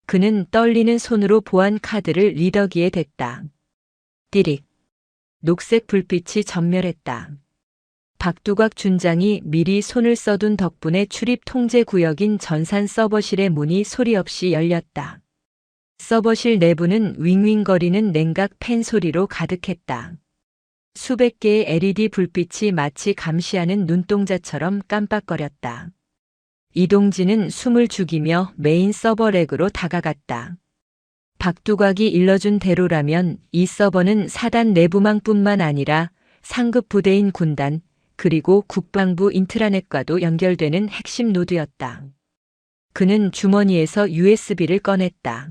그는 떨리는 손으로 보안 카드를 리더기에 댔다. 띠릭. 녹색 불빛이 전멸했다. 박두각 준장이 미리 손을 써둔 덕분에 출입 통제 구역인 전산 서버실의 문이 소리 없이 열렸다. 서버실 내부는 윙윙거리는 냉각 팬 소리로 가득했다. 수백 개의 LED 불빛이 마치 감시하는 눈동자처럼 깜빡거렸다. 이동진은 숨을 죽이며 메인 서버렉으로 다가갔다. 박두각이 일러준 대로라면 이 서버는 사단 내부망뿐만 아니라 상급 부대인 군단, 그리고 국방부 인트라넷과도 연결되는 핵심 노드였다. 그는 주머니에서 USB를 꺼냈다.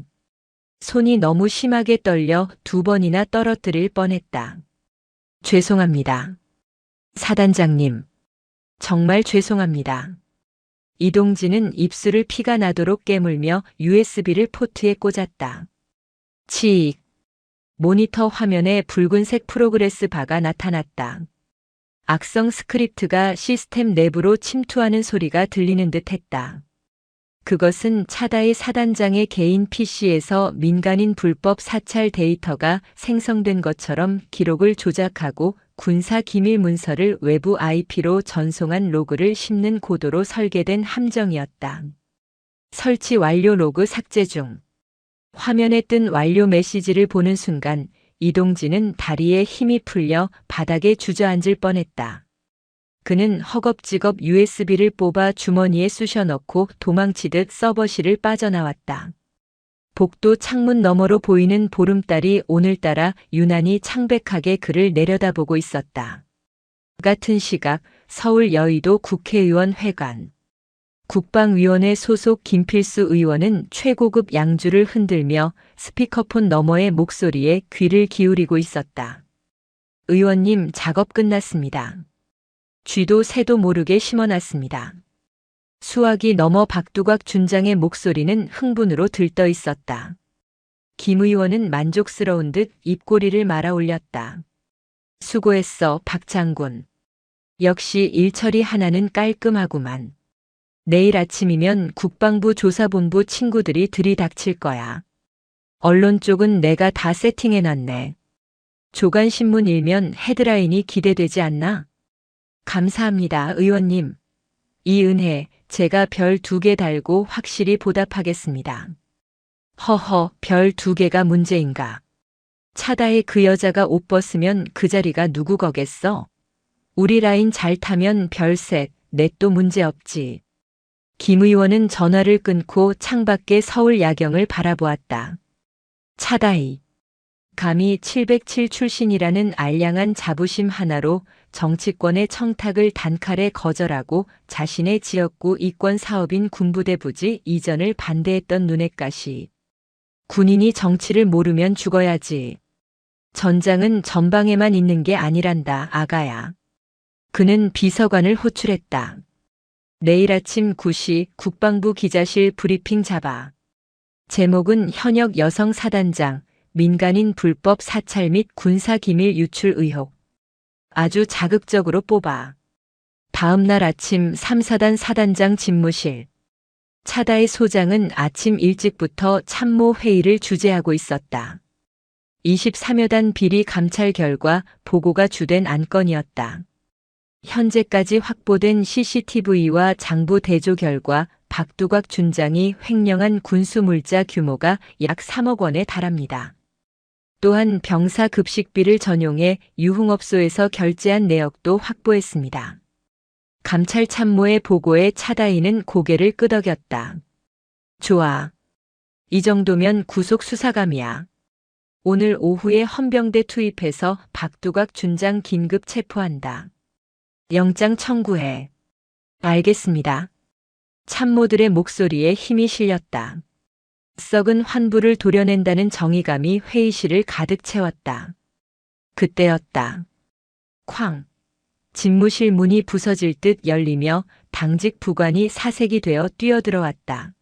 손이 너무 심하게 떨려 2번이나 떨어뜨릴 뻔했다. 죄송합니다. 사단장님. 정말 죄송합니다. 이동진은 입술을 피가 나도록 깨물며 USB를 포트에 꽂았다. 치익. 모니터 화면에 붉은색 프로그레스 바가 나타났다. 악성 스크립트가 시스템 내부로 침투하는 소리가 들리는 듯 했다. 그것은 차다이 사단장의 개인 PC에서 민간인 불법 사찰 데이터가 생성된 것처럼 기록을 조작하고 군사 기밀 문서를 외부 IP로 전송한 로그를 씹는 고도로 설계된 함정이었다. 설치 완료 로그 삭제 중. 화면에 뜬 완료 메시지를 보는 순간 이동진은 다리에 힘이 풀려 바닥에 주저앉을 뻔했다. 그는 허겁지겁 USB를 뽑아 주머니에 쑤셔 넣고 도망치듯 서버실을 빠져나왔다. 복도 창문 너머로 보이는 보름달이 오늘따라 유난히 창백하게 그를 내려다보고 있었다. 같은 시각 서울 여의도 국회의원 회관. 국방위원회 소속 김필수 의원은 최고급 양주를 흔들며 스피커폰 너머의 목소리에 귀를 기울이고 있었다. 의원님, 작업 끝났습니다. 쥐도 새도 모르게 심어놨습니다. 수화기 너머 박두각 준장의 목소리는 흥분으로 들떠 있었다. 김 의원은 만족스러운 듯 입꼬리를 말아 올렸다. 수고했어, 박 장군. 역시 일처리 하나는 깔끔하구만. 내일 아침이면 국방부 조사본부 친구들이 들이닥칠 거야. 언론 쪽은 내가 다 세팅해놨네. 조간신문 일면 헤드라인이 기대되지 않나? 감사합니다, 의원님. 이 은혜 제가 별 2개 달고 확실히 보답하겠습니다. 허허, 별 2개가 문제인가? 차다에 그 여자가 옷 벗으면 그 자리가 누구 거겠어? 우리 라인 잘 타면 별 3, 넷도 문제없지. 김 의원은 전화를 끊고 창밖의 서울 야경을 바라보았다. 차다이. 감히 707 출신이라는 알량한 자부심 하나로 정치권의 청탁을 단칼에 거절하고 자신의 지역구 이권 사업인 군부대 부지 이전을 반대했던 눈엣가시. 군인이 정치를 모르면 죽어야지. 전장은 전방에만 있는 게 아니란다, 아가야. 그는 비서관을 호출했다. 내일 아침 9시 국방부 기자실 브리핑 잡아. 제목은 현역 여성 사단장, 민간인 불법 사찰 및 군사기밀 유출 의혹. 아주 자극적으로 뽑아. 다음 날 아침 3사단 사단장 집무실. 차다의 소장은 아침 일찍부터 참모 회의를 주재하고 있었다. 23여 단 비리 감찰 결과 보고가 주된 안건이었다. 현재까지 확보된 CCTV와 장부 대조 결과 박두각 준장이 횡령한 군수물자 규모가 약 3억 원에 달합니다. 또한 병사 급식비를 전용해 유흥업소에서 결제한 내역도 확보했습니다. 감찰 참모의 보고에 차다이는 고개를 끄덕였다. 좋아. 이 정도면 구속 수사감이야. 오늘 오후에 헌병대 투입해서 박두각 준장 긴급 체포한다. 영장 청구해. 알겠습니다. 참모들의 목소리에 힘이 실렸다. 썩은 환부를 도려낸다는 정의감이 회의실을 가득 채웠다. 그때였다. 쾅. 집무실 문이 부서질 듯 열리며 당직 부관이 사색이 되어 뛰어들어왔다.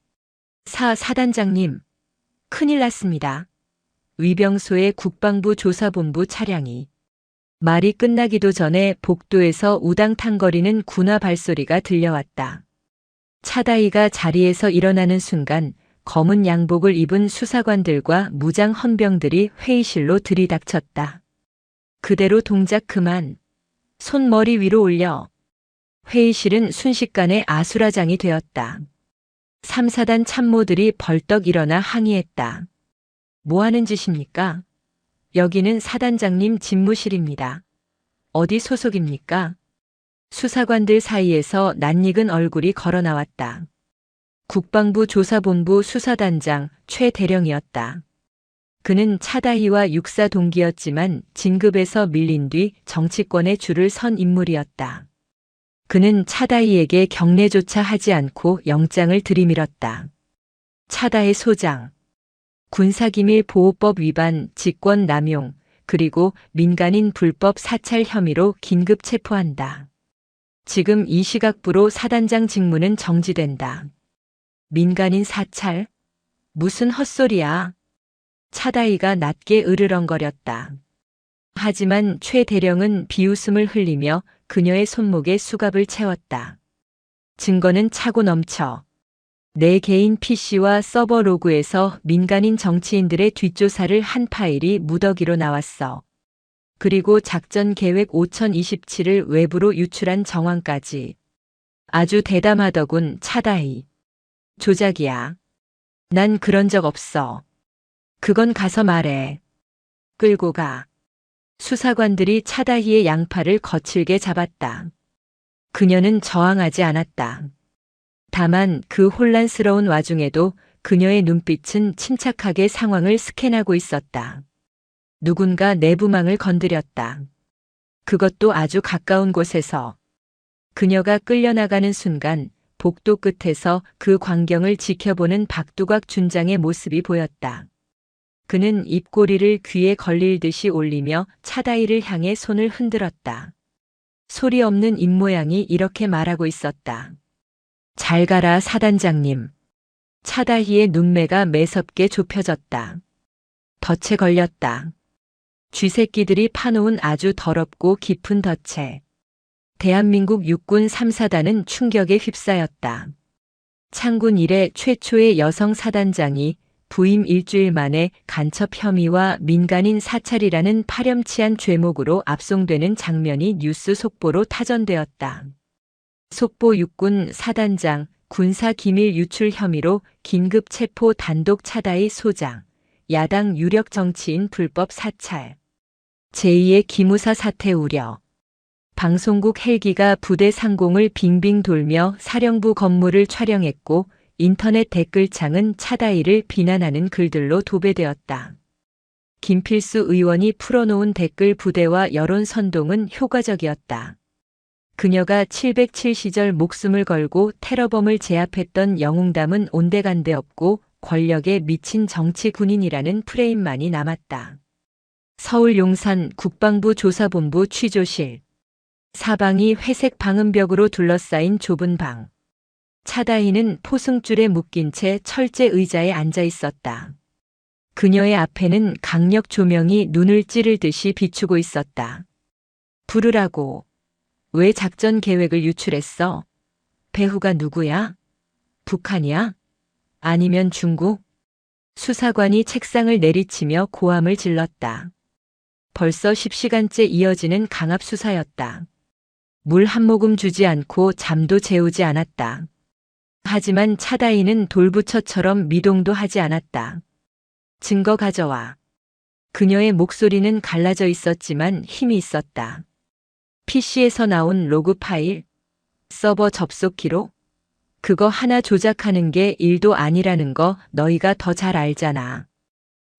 사단장님. 큰일 났습니다. 위병소의 국방부 조사본부 차량이. 말이 끝나기도 전에 복도에서 우당탕거리는 군화 발소리가 들려왔다. 차다이가 자리에서 일어나는 순간 검은 양복을 입은 수사관들과 무장 헌병들이 회의실로 들이닥쳤다. 그대로 동작 그만. 손 머리 위로 올려. 회의실은 순식간에 아수라장이 되었다. 3사단 참모들이 벌떡 일어나 항의했다. 뭐 하는 짓입니까? 여기는 사단장님 집무실입니다. 어디 소속입니까? 수사관들 사이에서 낯익은 얼굴이 걸어 나왔다. 국방부 조사본부 수사단장 최대령이었다. 그는 차다희와 육사 동기였지만 진급에서 밀린 뒤 정치권에 줄을 선 인물이었다. 그는 차다희에게 경례조차 하지 않고 영장을 들이밀었다. 차다희 소장. 군사기밀보호법 위반, 직권남용, 그리고 민간인 불법 사찰 혐의로 긴급 체포한다. 지금 이 시각부로 사단장 직무는 정지된다. 민간인 사찰? 무슨 헛소리야. 차다이가 낮게 으르렁거렸다. 하지만 최 대령은 비웃음을 흘리며 그녀의 손목에 수갑을 채웠다. 증거는 차고 넘쳐. 내 개인 PC와 서버 로그에서 민간인 정치인들의 뒷조사를 한 파일이 무더기로 나왔어. 그리고 작전 계획 5027을 외부로 유출한 정황까지. 아주 대담하더군, 차다이. 조작이야. 난 그런 적 없어. 그건 가서 말해. 끌고 가. 수사관들이 차다희의 양팔을 거칠게 잡았다. 그녀는 저항하지 않았다. 다만 그 혼란스러운 와중에도 그녀의 눈빛은 침착하게 상황을 스캔하고 있었다. 누군가 내부망을 건드렸다. 그것도 아주 가까운 곳에서. 그녀가 끌려나가는 순간 복도 끝에서 그 광경을 지켜보는 박두각 준장의 모습이 보였다. 그는 입꼬리를 귀에 걸릴 듯이 올리며 차다이를 향해 손을 흔들었다. 소리 없는 입모양이 이렇게 말하고 있었다. 잘 가라, 사단장님. 차다희의 눈매가 매섭게 좁혀졌다. 덫에 걸렸다. 쥐새끼들이 파놓은 아주 더럽고 깊은 덫에. 대한민국 육군 3사단은 충격에 휩싸였다. 창군 이래 최초의 여성 사단장이 부임 일주일 만에 간첩 혐의와 민간인 사찰이라는 파렴치한 죄목으로 압송되는 장면이 뉴스 속보로 타전되었다. 속보 육군 사단장 군사 기밀 유출 혐의로 긴급 체포 단독 차다이 소장, 야당 유력 정치인 불법 사찰. 제2의 기무사 사태 우려. 방송국 헬기가 부대 상공을 빙빙 돌며 사령부 건물을 촬영했고 인터넷 댓글창은 차다이를 비난하는 글들로 도배되었다. 김필수 의원이 풀어놓은 댓글 부대와 여론 선동은 효과적이었다. 그녀가 707시절 목숨을 걸고 테러범을 제압했던 영웅담은 온데간데 없고 권력에 미친 정치 군인이라는 프레임만이 남았다. 서울 용산 국방부 조사본부 취조실. 사방이 회색 방음벽으로 둘러싸인 좁은 방. 차다희는 포승줄에 묶인 채 철제 의자에 앉아 있었다. 그녀의 앞에는 강력 조명이 눈을 찌르듯이 비추고 있었다. 부르라고. 왜 작전 계획을 유출했어? 배후가 누구야? 북한이야? 아니면 중국? 수사관이 책상을 내리치며 고함을 질렀다. 벌써 10시간째 이어지는 강압 수사였다. 물 한 모금 주지 않고 잠도 재우지 않았다. 하지만 차다이는 돌부처처럼 미동도 하지 않았다. 증거 가져와. 그녀의 목소리는 갈라져 있었지만 힘이 있었다. PC에서 나온 로그 파일, 서버 접속 기록, 그거 하나 조작하는 게 일도 아니라는 거 너희가 더 잘 알잖아.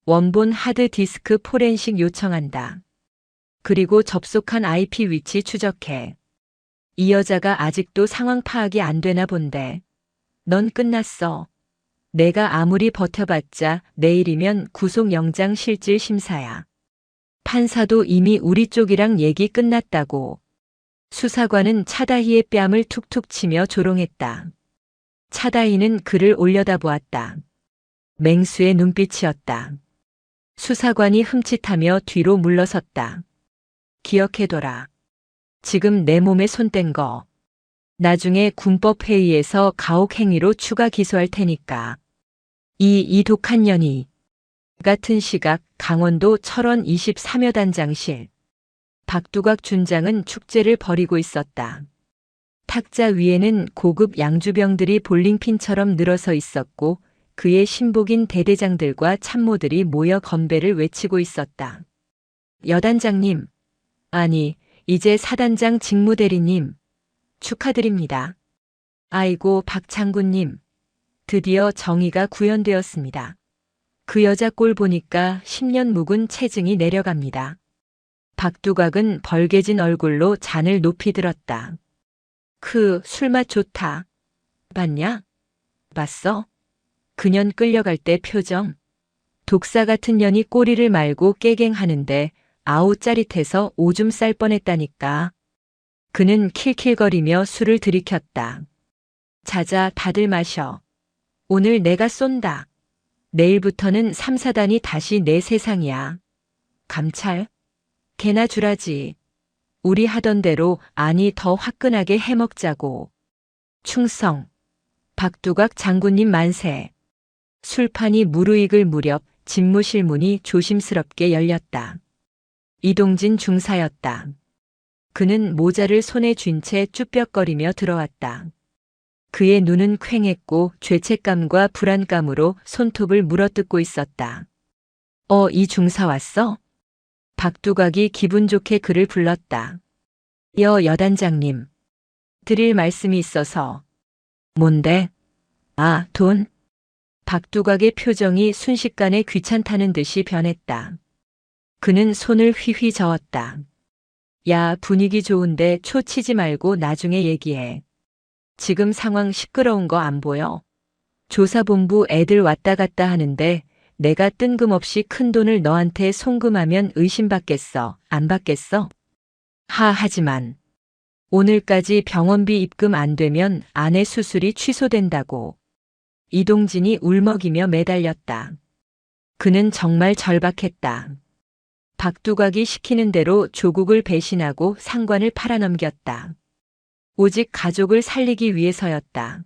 원본 하드디스크 포렌식 요청한다. 그리고 접속한 IP 위치 추적해. 이 여자가 아직도 상황 파악이 안 되나 본데. 넌 끝났어. 내가 아무리 버텨봤자 내일이면 구속영장 실질 심사야. 판사도 이미 우리 쪽이랑 얘기 끝났다고. 수사관은 차다희의 뺨을 툭툭 치며 조롱했다. 차다희는 그를 올려다보았다. 맹수의 눈빛이었다. 수사관이 흠칫하며 뒤로 물러섰다. 기억해둬라. 지금 내 몸에 손 댄 거. 나중에 군법회의에서 가혹행위로 추가 기소할 테니까. 이 독한 년이. 같은 시각 강원도 철원 23여 단장실. 박두각 준장은 축제를 벌이고 있었다. 탁자 위에는 고급 양주병들이 볼링핀처럼 늘어서 있었고 그의 신복인 대대장들과 참모들이 모여 건배를 외치고 있었다. 여단장님, 아니 이제 사단장 직무대리님, 축하드립니다. 아이고 박 장군님, 드디어 정의가 구현되었습니다. 그 여자 꼴 보니까 10년 묵은 체증이 내려갑니다. 박두각은 벌개진 얼굴로 잔을 높이 들었다. 그 술맛 좋다. 봤냐? 봤어? 그년 끌려갈 때 표정. 독사 같은 년이 꼬리를 말고 깨갱하는데 아우 짜릿해서 오줌 쌀 뻔했다니까. 그는 킬킬거리며 술을 들이켰다. 자자 다들 마셔. 오늘 내가 쏜다. 내일부터는 3사단이 다시 내 세상이야. 감찰? 개나 주라지. 우리 하던 대로 아니 더 화끈하게 해먹자고. 충성. 박두각 장군님 만세. 술판이 무르익을 무렵 집무실 문이 조심스럽게 열렸다. 이동진 중사였다. 그는 모자를 손에 쥔 채 쭈뼛거리며 들어왔다. 그의 눈은 퀭했고 죄책감과 불안감으로 손톱을 물어뜯고 있었다. 이 중사 왔어? 박두각이 기분 좋게 그를 불렀다. 여단장님. 드릴 말씀이 있어서. 뭔데? 아, 돈? 박두각의 표정이 순식간에 귀찮다는 듯이 변했다. 그는 손을 휘휘 저었다. 야, 분위기 좋은데 초 치지 말고 나중에 얘기해. 지금 상황 시끄러운 거 안 보여? 조사본부 애들 왔다 갔다 하는데 내가 뜬금없이 큰돈을 너한테 송금하면 의심받겠어, 안 받겠어? 하지만 오늘까지 병원비 입금 안 되면 아내 수술이 취소된다고. 이동진이 울먹이며 매달렸다. 그는 정말 절박했다. 박두각이 시키는 대로 조국을 배신하고 상관을 팔아넘겼다. 오직 가족을 살리기 위해서였다.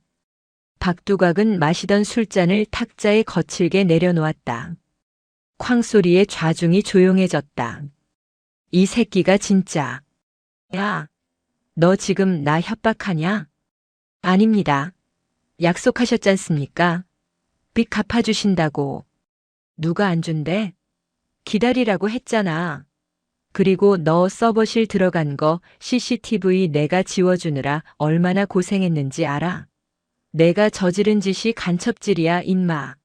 박두각은 마시던 술잔을 탁자에 거칠게 내려놓았다. 쾅소리에 좌중이 조용해졌다. 이 새끼가 진짜. 야, 너 지금 나 협박하냐? 아닙니다. 약속하셨잖습니까? 빚 갚아주신다고. 누가 안 준대? 기다리라고 했잖아. 그리고 너 서버실 들어간 거 CCTV 내가 지워주느라 얼마나 고생했는지 알아? 내가 저지른 짓이 간첩질이야, 임마.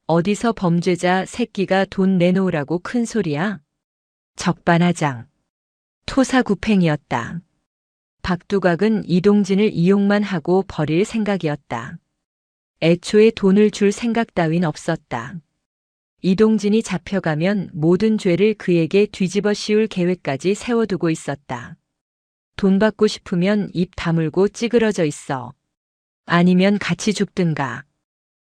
어디서 범죄자 새끼가 돈 내놓으라고 큰 소리야? 적반하장. 토사구팽이었다. 박두각은 이동진을 이용만 하고 버릴 생각이었다. 애초에 돈을 줄 생각 따윈 없었다. 이동진이 잡혀가면 모든 죄를 그에게 뒤집어 씌울 계획까지 세워두고 있었다. 돈 받고 싶으면 입 다물고 찌그러져 있어. 아니면 같이 죽든가.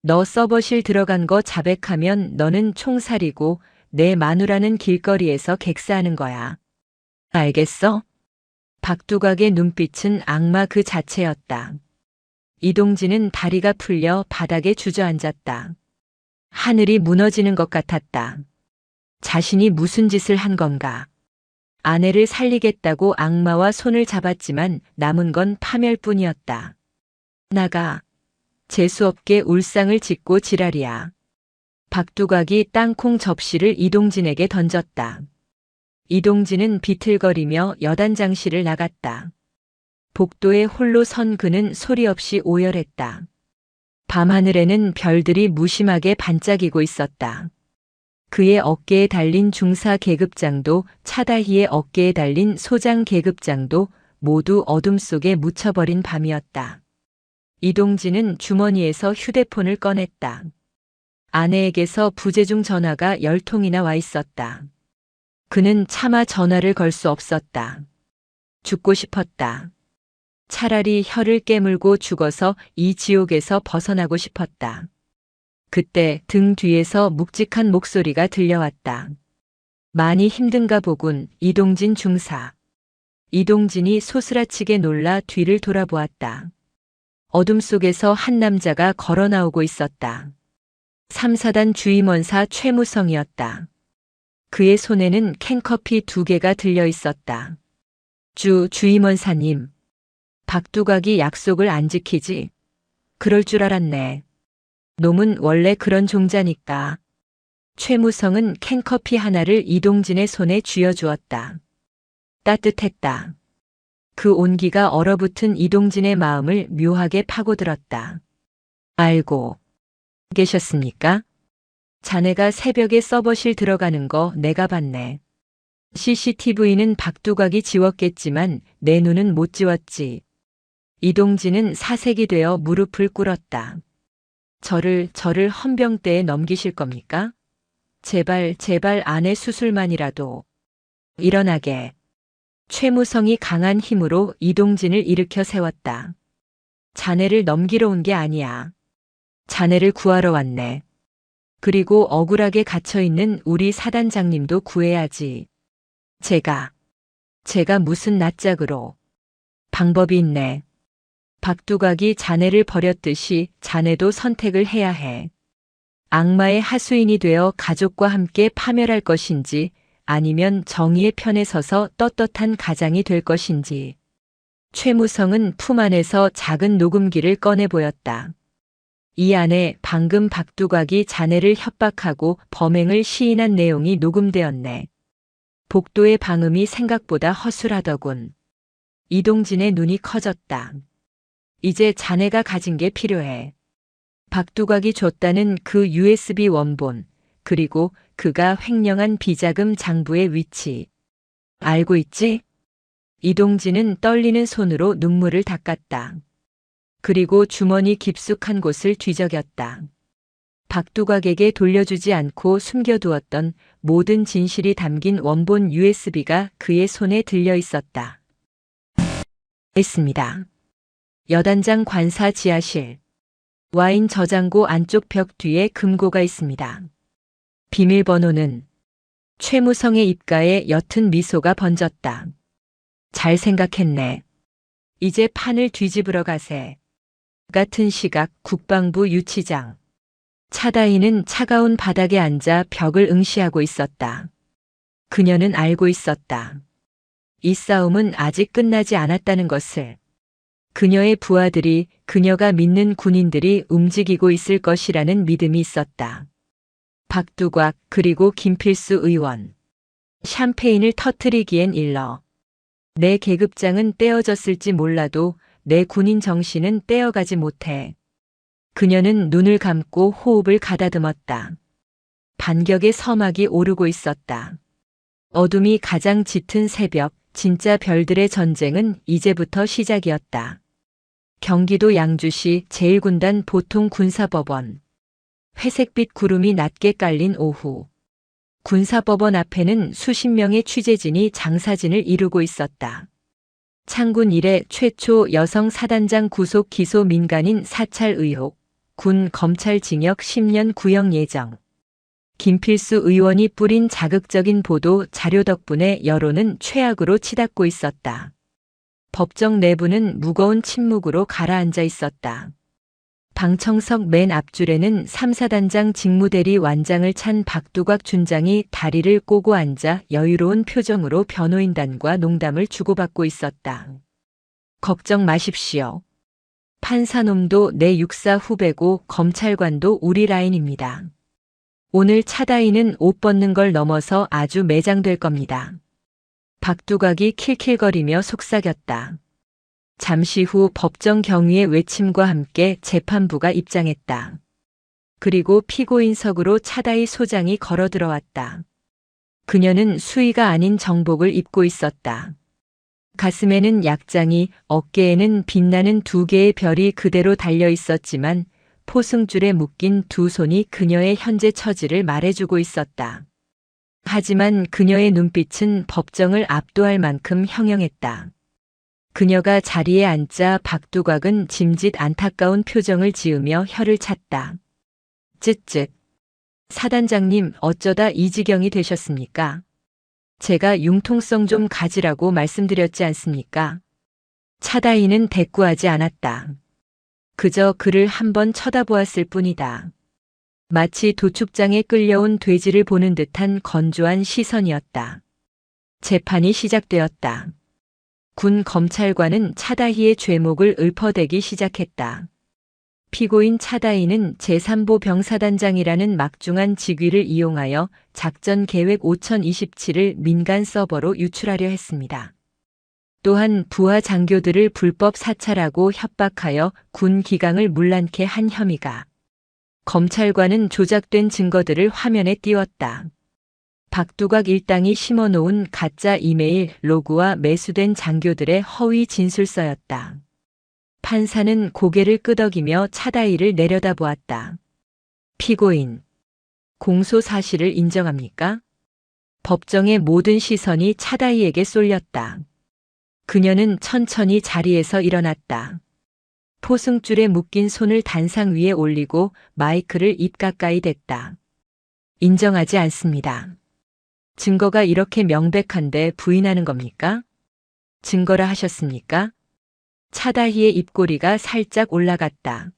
너 서버실 들어간 거 자백하면 너는 총살이고 내 마누라는 길거리에서 객사하는 거야. 알겠어? 박두각의 눈빛은 악마 그 자체였다. 이동진은 다리가 풀려 바닥에 주저앉았다. 하늘이 무너지는 것 같았다. 자신이 무슨 짓을 한 건가. 아내를 살리겠다고 악마와 손을 잡았지만 남은 건 파멸뿐이었다. 나가. 재수없게 울상을 짓고 지랄이야. 박두각이 땅콩 접시를 이동진에게 던졌다. 이동진은 비틀거리며 여단장실을 나갔다. 복도에 홀로 선 그는 소리 없이 오열했다. 밤하늘에는 별들이 무심하게 반짝이고 있었다. 그의 어깨에 달린 중사 계급장도 차다희의 어깨에 달린 소장 계급장도 모두 어둠 속에 묻혀버린 밤이었다. 이동진은 주머니에서 휴대폰을 꺼냈다. 아내에게서 부재중 전화가 10통이나 와 있었다. 그는 차마 전화를 걸 수 없었다. 죽고 싶었다. 차라리 혀를 깨물고 죽어서 이 지옥에서 벗어나고 싶었다. 그때 등 뒤에서 묵직한 목소리가 들려왔다. 많이 힘든가 보군, 이동진 중사. 이동진이 소스라치게 놀라 뒤를 돌아보았다. 어둠 속에서 한 남자가 걸어 나오고 있었다. 3사단 주임원사 최무성이었다. 그의 손에는 캔커피 2개가 들려 있었다. 주임원사님. 박두각이 약속을 안 지키지. 그럴 줄 알았네. 놈은 원래 그런 종자니까. 최무성은 캔커피 하나를 이동진의 손에 쥐어주었다. 따뜻했다. 그 온기가 얼어붙은 이동진의 마음을 묘하게 파고들었다. 알고 계셨습니까? 자네가 새벽에 서버실 들어가는 거 내가 봤네. CCTV는 박두각이 지웠겠지만 내 눈은 못 지웠지. 이동진은 사색이 되어 무릎을 꿇었다. 저를 헌병대에 넘기실 겁니까? 제발 아내 수술만이라도. 일어나게. 최무성이 강한 힘으로 이동진을 일으켜 세웠다. 자네를 넘기러 온 게 아니야. 자네를 구하러 왔네. 그리고 억울하게 갇혀있는 우리 사단장님도 구해야지. 제가 무슨 낯짝으로. 방법이 있네. 박두각이 자네를 버렸듯이 자네도 선택을 해야 해. 악마의 하수인이 되어 가족과 함께 파멸할 것인지 아니면 정의의 편에 서서 떳떳한 가장이 될 것인지. 최무성은 품 안에서 작은 녹음기를 꺼내 보였다. 이 안에 방금 박두각이 자네를 협박하고 범행을 시인한 내용이 녹음되었네. 복도의 방음이 생각보다 허술하더군. 이동진의 눈이 커졌다. 이제 자네가 가진 게 필요해. 박두각이 줬다는 그 USB 원본, 그리고 그가 횡령한 비자금 장부의 위치. 알고 있지? 이동진은 떨리는 손으로 눈물을 닦았다. 그리고 주머니 깊숙한 곳을 뒤적였다. 박두각에게 돌려주지 않고 숨겨두었던 모든 진실이 담긴 원본 USB가 그의 손에 들려 있었다. 있습니다. 여단장 관사 지하실. 와인 저장고 안쪽 벽 뒤에 금고가 있습니다. 비밀번호는 최무성의 입가에 옅은 미소가 번졌다. 잘 생각했네. 이제 판을 뒤집으러 가세. 같은 시각 국방부 유치장. 차다희는 차가운 바닥에 앉아 벽을 응시하고 있었다. 그녀는 알고 있었다. 이 싸움은 아직 끝나지 않았다는 것을. 그녀의 부하들이, 그녀가 믿는 군인들이 움직이고 있을 것이라는 믿음이 있었다. 박두각 그리고 김필수 의원. 샴페인을 터뜨리기엔 일러. 내 계급장은 떼어졌을지 몰라도 내 군인 정신은 떼어가지 못해. 그녀는 눈을 감고 호흡을 가다듬었다. 반격의 서막이 오르고 있었다. 어둠이 가장 짙은 새벽, 진짜 별들의 전쟁은 이제부터 시작이었다. 경기도 양주시 제1군단 보통군사법원. 회색빛 구름이 낮게 깔린 오후. 군사법원 앞에는 수십 명의 취재진이 장사진을 이루고 있었다. 창군 이래 최초 여성 사단장 구속 기소 민간인 사찰 의혹, 군 검찰 징역 10년 구형 예정. 김필수 의원이 뿌린 자극적인 보도 자료 덕분에 여론은 최악으로 치닫고 있었다. 법정 내부는 무거운 침묵으로 가라앉아 있었다. 방청석 맨 앞줄에는 3사단장 직무대리 완장을 찬 박두각 준장이 다리를 꼬고 앉아 여유로운 표정으로 변호인단과 농담을 주고받고 있었다. 걱정 마십시오. 판사놈도 내 육사 후배고 검찰관도 우리 라인입니다. 오늘 차다희는 옷 벗는 걸 넘어서 아주 매장될 겁니다. 박두각이 킬킬거리며 속삭였다. 잠시 후 법정 경위의 외침과 함께 재판부가 입장했다. 그리고 피고인석으로 차다희 소장이 걸어 들어왔다. 그녀는 수의가 아닌 정복을 입고 있었다. 가슴에는 약장이, 어깨에는 빛나는 두 개의 별이 그대로 달려 있었지만 포승줄에 묶인 두 손이 그녀의 현재 처지를 말해주고 있었다. 하지만 그녀의 눈빛은 법정을 압도할 만큼 형형했다. 그녀가 자리에 앉자 박두각은 짐짓 안타까운 표정을 지으며 혀를 찼다. 쯧쯧. 사단장님, 어쩌다 이 지경이 되셨습니까? 제가 융통성 좀 가지라고 말씀드렸지 않습니까? 차다희는 대꾸하지 않았다. 그저 그를 한번 쳐다보았을 뿐이다. 마치 도축장에 끌려온 돼지를 보는 듯한 건조한 시선이었다. 재판이 시작되었다. 군 검찰관은 차다희의 죄목을 읊어대기 시작했다. 피고인 차다희는 제3보 병사단장이라는 막중한 직위를 이용하여 작전 계획 5027을 민간 서버로 유출하려 했습니다. 또한 부하 장교들을 불법 사찰하고 협박하여 군 기강을 문란케 한 혐의가. 검찰관은 조작된 증거들을 화면에 띄웠다. 박두각 일당이 심어놓은 가짜 이메일 로그와 매수된 장교들의 허위 진술서였다. 판사는 고개를 끄덕이며 차다희를 내려다보았다. 피고인, 공소 사실을 인정합니까? 법정의 모든 시선이 차다희에게 쏠렸다. 그녀는 천천히 자리에서 일어났다. 포승줄에 묶인 손을 단상 위에 올리고 마이크를 입 가까이 댔다. 인정하지 않습니다. 증거가 이렇게 명백한데 부인하는 겁니까? 증거라 하셨습니까? 차다희의 입꼬리가 살짝 올라갔다.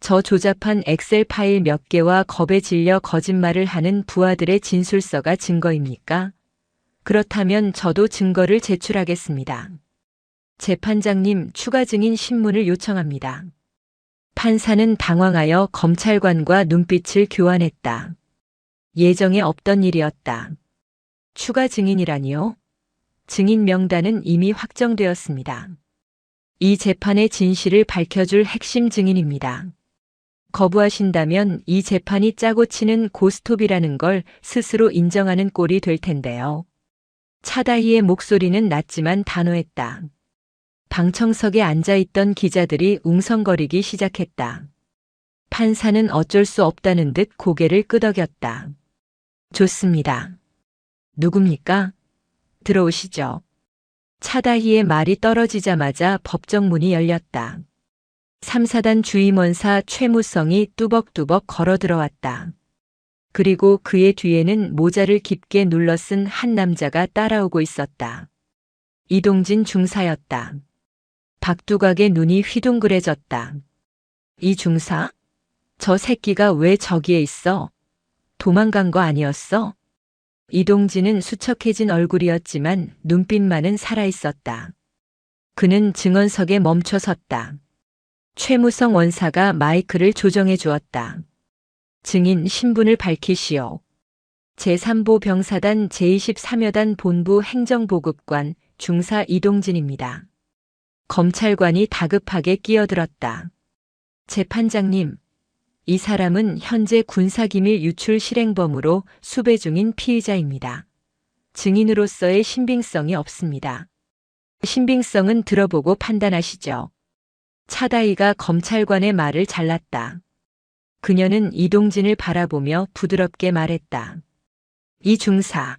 저 조잡한 엑셀 파일 몇 개와 겁에 질려 거짓말을 하는 부하들의 진술서가 증거입니까? 그렇다면 저도 증거를 제출하겠습니다. 재판장님, 추가 증인 신문을 요청합니다. 판사는 당황하여 검찰관과 눈빛을 교환했다. 예정에 없던 일이었다. 추가 증인이라니요? 증인 명단은 이미 확정되었습니다. 이 재판의 진실을 밝혀줄 핵심 증인입니다. 거부하신다면 이 재판이 짜고 치는 고스톱이라는 걸 스스로 인정하는 꼴이 될 텐데요. 차다희의 목소리는 낮지만 단호했다. 방청석에 앉아있던 기자들이 웅성거리기 시작했다. 판사는 어쩔 수 없다는 듯 고개를 끄덕였다. 좋습니다. 누굽니까? 들어오시죠. 차다희의 말이 떨어지자마자 법정 문이 열렸다. 3사단 주임원사 최무성이 뚜벅뚜벅 걸어 들어왔다. 그리고 그의 뒤에는 모자를 깊게 눌러 쓴 한 남자가 따라오고 있었다. 이동진 중사였다. 박두각의 눈이 휘둥그레졌다. 이 중사? 저 새끼가 왜 저기에 있어? 도망간 거 아니었어? 이동진은 수척해진 얼굴이었지만 눈빛만은 살아있었다. 그는 증언석에 멈춰 섰다. 최무성 원사가 마이크를 조정해 주었다. 증인 신분을 밝히시오. 제3보 병사단 제23여단 본부 행정보급관 중사 이동진입니다. 검찰관이 다급하게 끼어들었다. 재판장님, 이 사람은 현재 군사기밀 유출 실행범으로 수배 중인 피의자입니다. 증인으로서의 신빙성이 없습니다. 신빙성은 들어보고 판단하시죠. 차다희가 검찰관의 말을 잘랐다. 그녀는 이동진을 바라보며 부드럽게 말했다. 이 중사,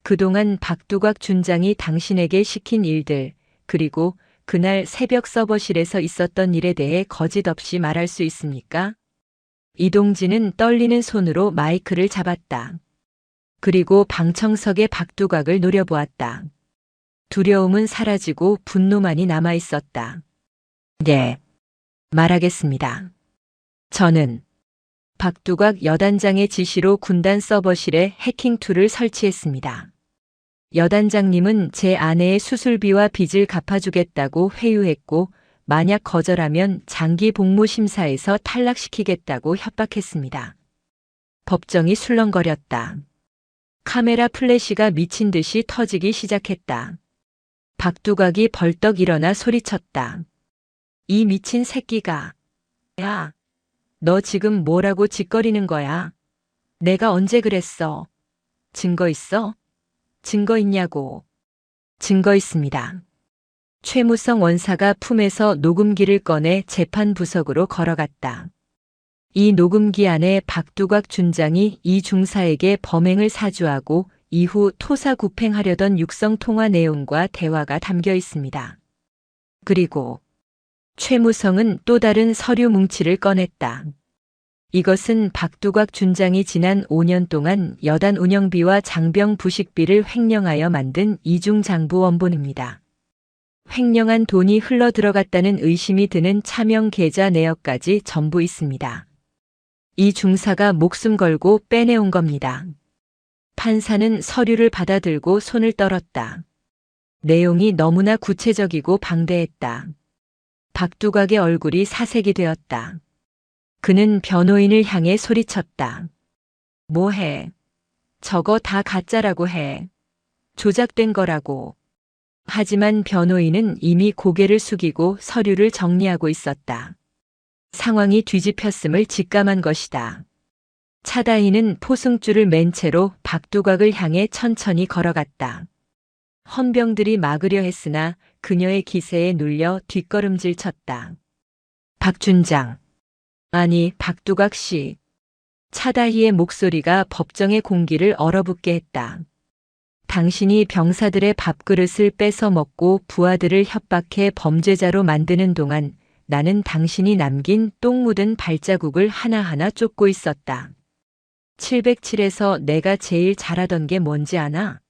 그동안 박두각 준장이 당신에게 시킨 일들, 그리고 그날 새벽 서버실에서 있었던 일에 대해 거짓 없이 말할 수 있습니까? 이동진은 떨리는 손으로 마이크를 잡았다. 그리고 방청석의 박두각을 노려보았다. 두려움은 사라지고 분노만이 남아 있었다. 네, 말하겠습니다. 저는 박두각 여단장의 지시로 군단 서버실에 해킹 툴을 설치했습니다. 여단장님은 제 아내의 수술비와 빚을 갚아주겠다고 회유했고 만약 거절하면 장기 복무 심사에서 탈락시키겠다고 협박했습니다. 법정이 술렁거렸다. 카메라 플래시가 미친 듯이 터지기 시작했다. 박두각이 벌떡 일어나 소리쳤다. 이 미친 새끼가. 야, 너 지금 뭐라고 짓거리는 거야? 내가 언제 그랬어? 증거 있어? 증거 있냐고. 증거 있습니다. 최무성 원사가 품에서 녹음기를 꺼내 재판 부석으로 걸어갔다. 이 녹음기 안에 박두각 준장이 이 중사에게 범행을 사주하고 이후 토사구팽하려던 육성 통화 내용과 대화가 담겨 있습니다. 그리고 최무성은 또 다른 서류 뭉치를 꺼냈다. 이것은 박두각 준장이 지난 5년 동안 여단 운영비와 장병 부식비를 횡령하여 만든 이중장부 원본입니다. 횡령한 돈이 흘러 들어갔다는 의심이 드는 차명 계좌 내역까지 전부 있습니다. 이 중사가 목숨 걸고 빼내온 겁니다. 판사는 서류를 받아들고 손을 떨었다. 내용이 너무나 구체적이고 방대했다. 박두각의 얼굴이 사색이 되었다. 그는 변호인을 향해 소리쳤다. 뭐해? 저거 다 가짜라고 해. 조작된 거라고. 하지만 변호인은 이미 고개를 숙이고 서류를 정리하고 있었다. 상황이 뒤집혔음을 직감한 것이다. 차다희는 포승줄을 맨 채로 박두각을 향해 천천히 걸어갔다. 헌병들이 막으려 했으나 그녀의 기세에 눌려 뒷걸음질 쳤다. 박 준장. 아니, 박두각 씨. 차다희의 목소리가 법정의 공기를 얼어붙게 했다. 당신이 병사들의 밥그릇을 뺏어 먹고 부하들을 협박해 범죄자로 만드는 동안 나는 당신이 남긴 똥 묻은 발자국을 하나하나 쫓고 있었다. 707에서 내가 제일 잘하던 게 뭔지 아나?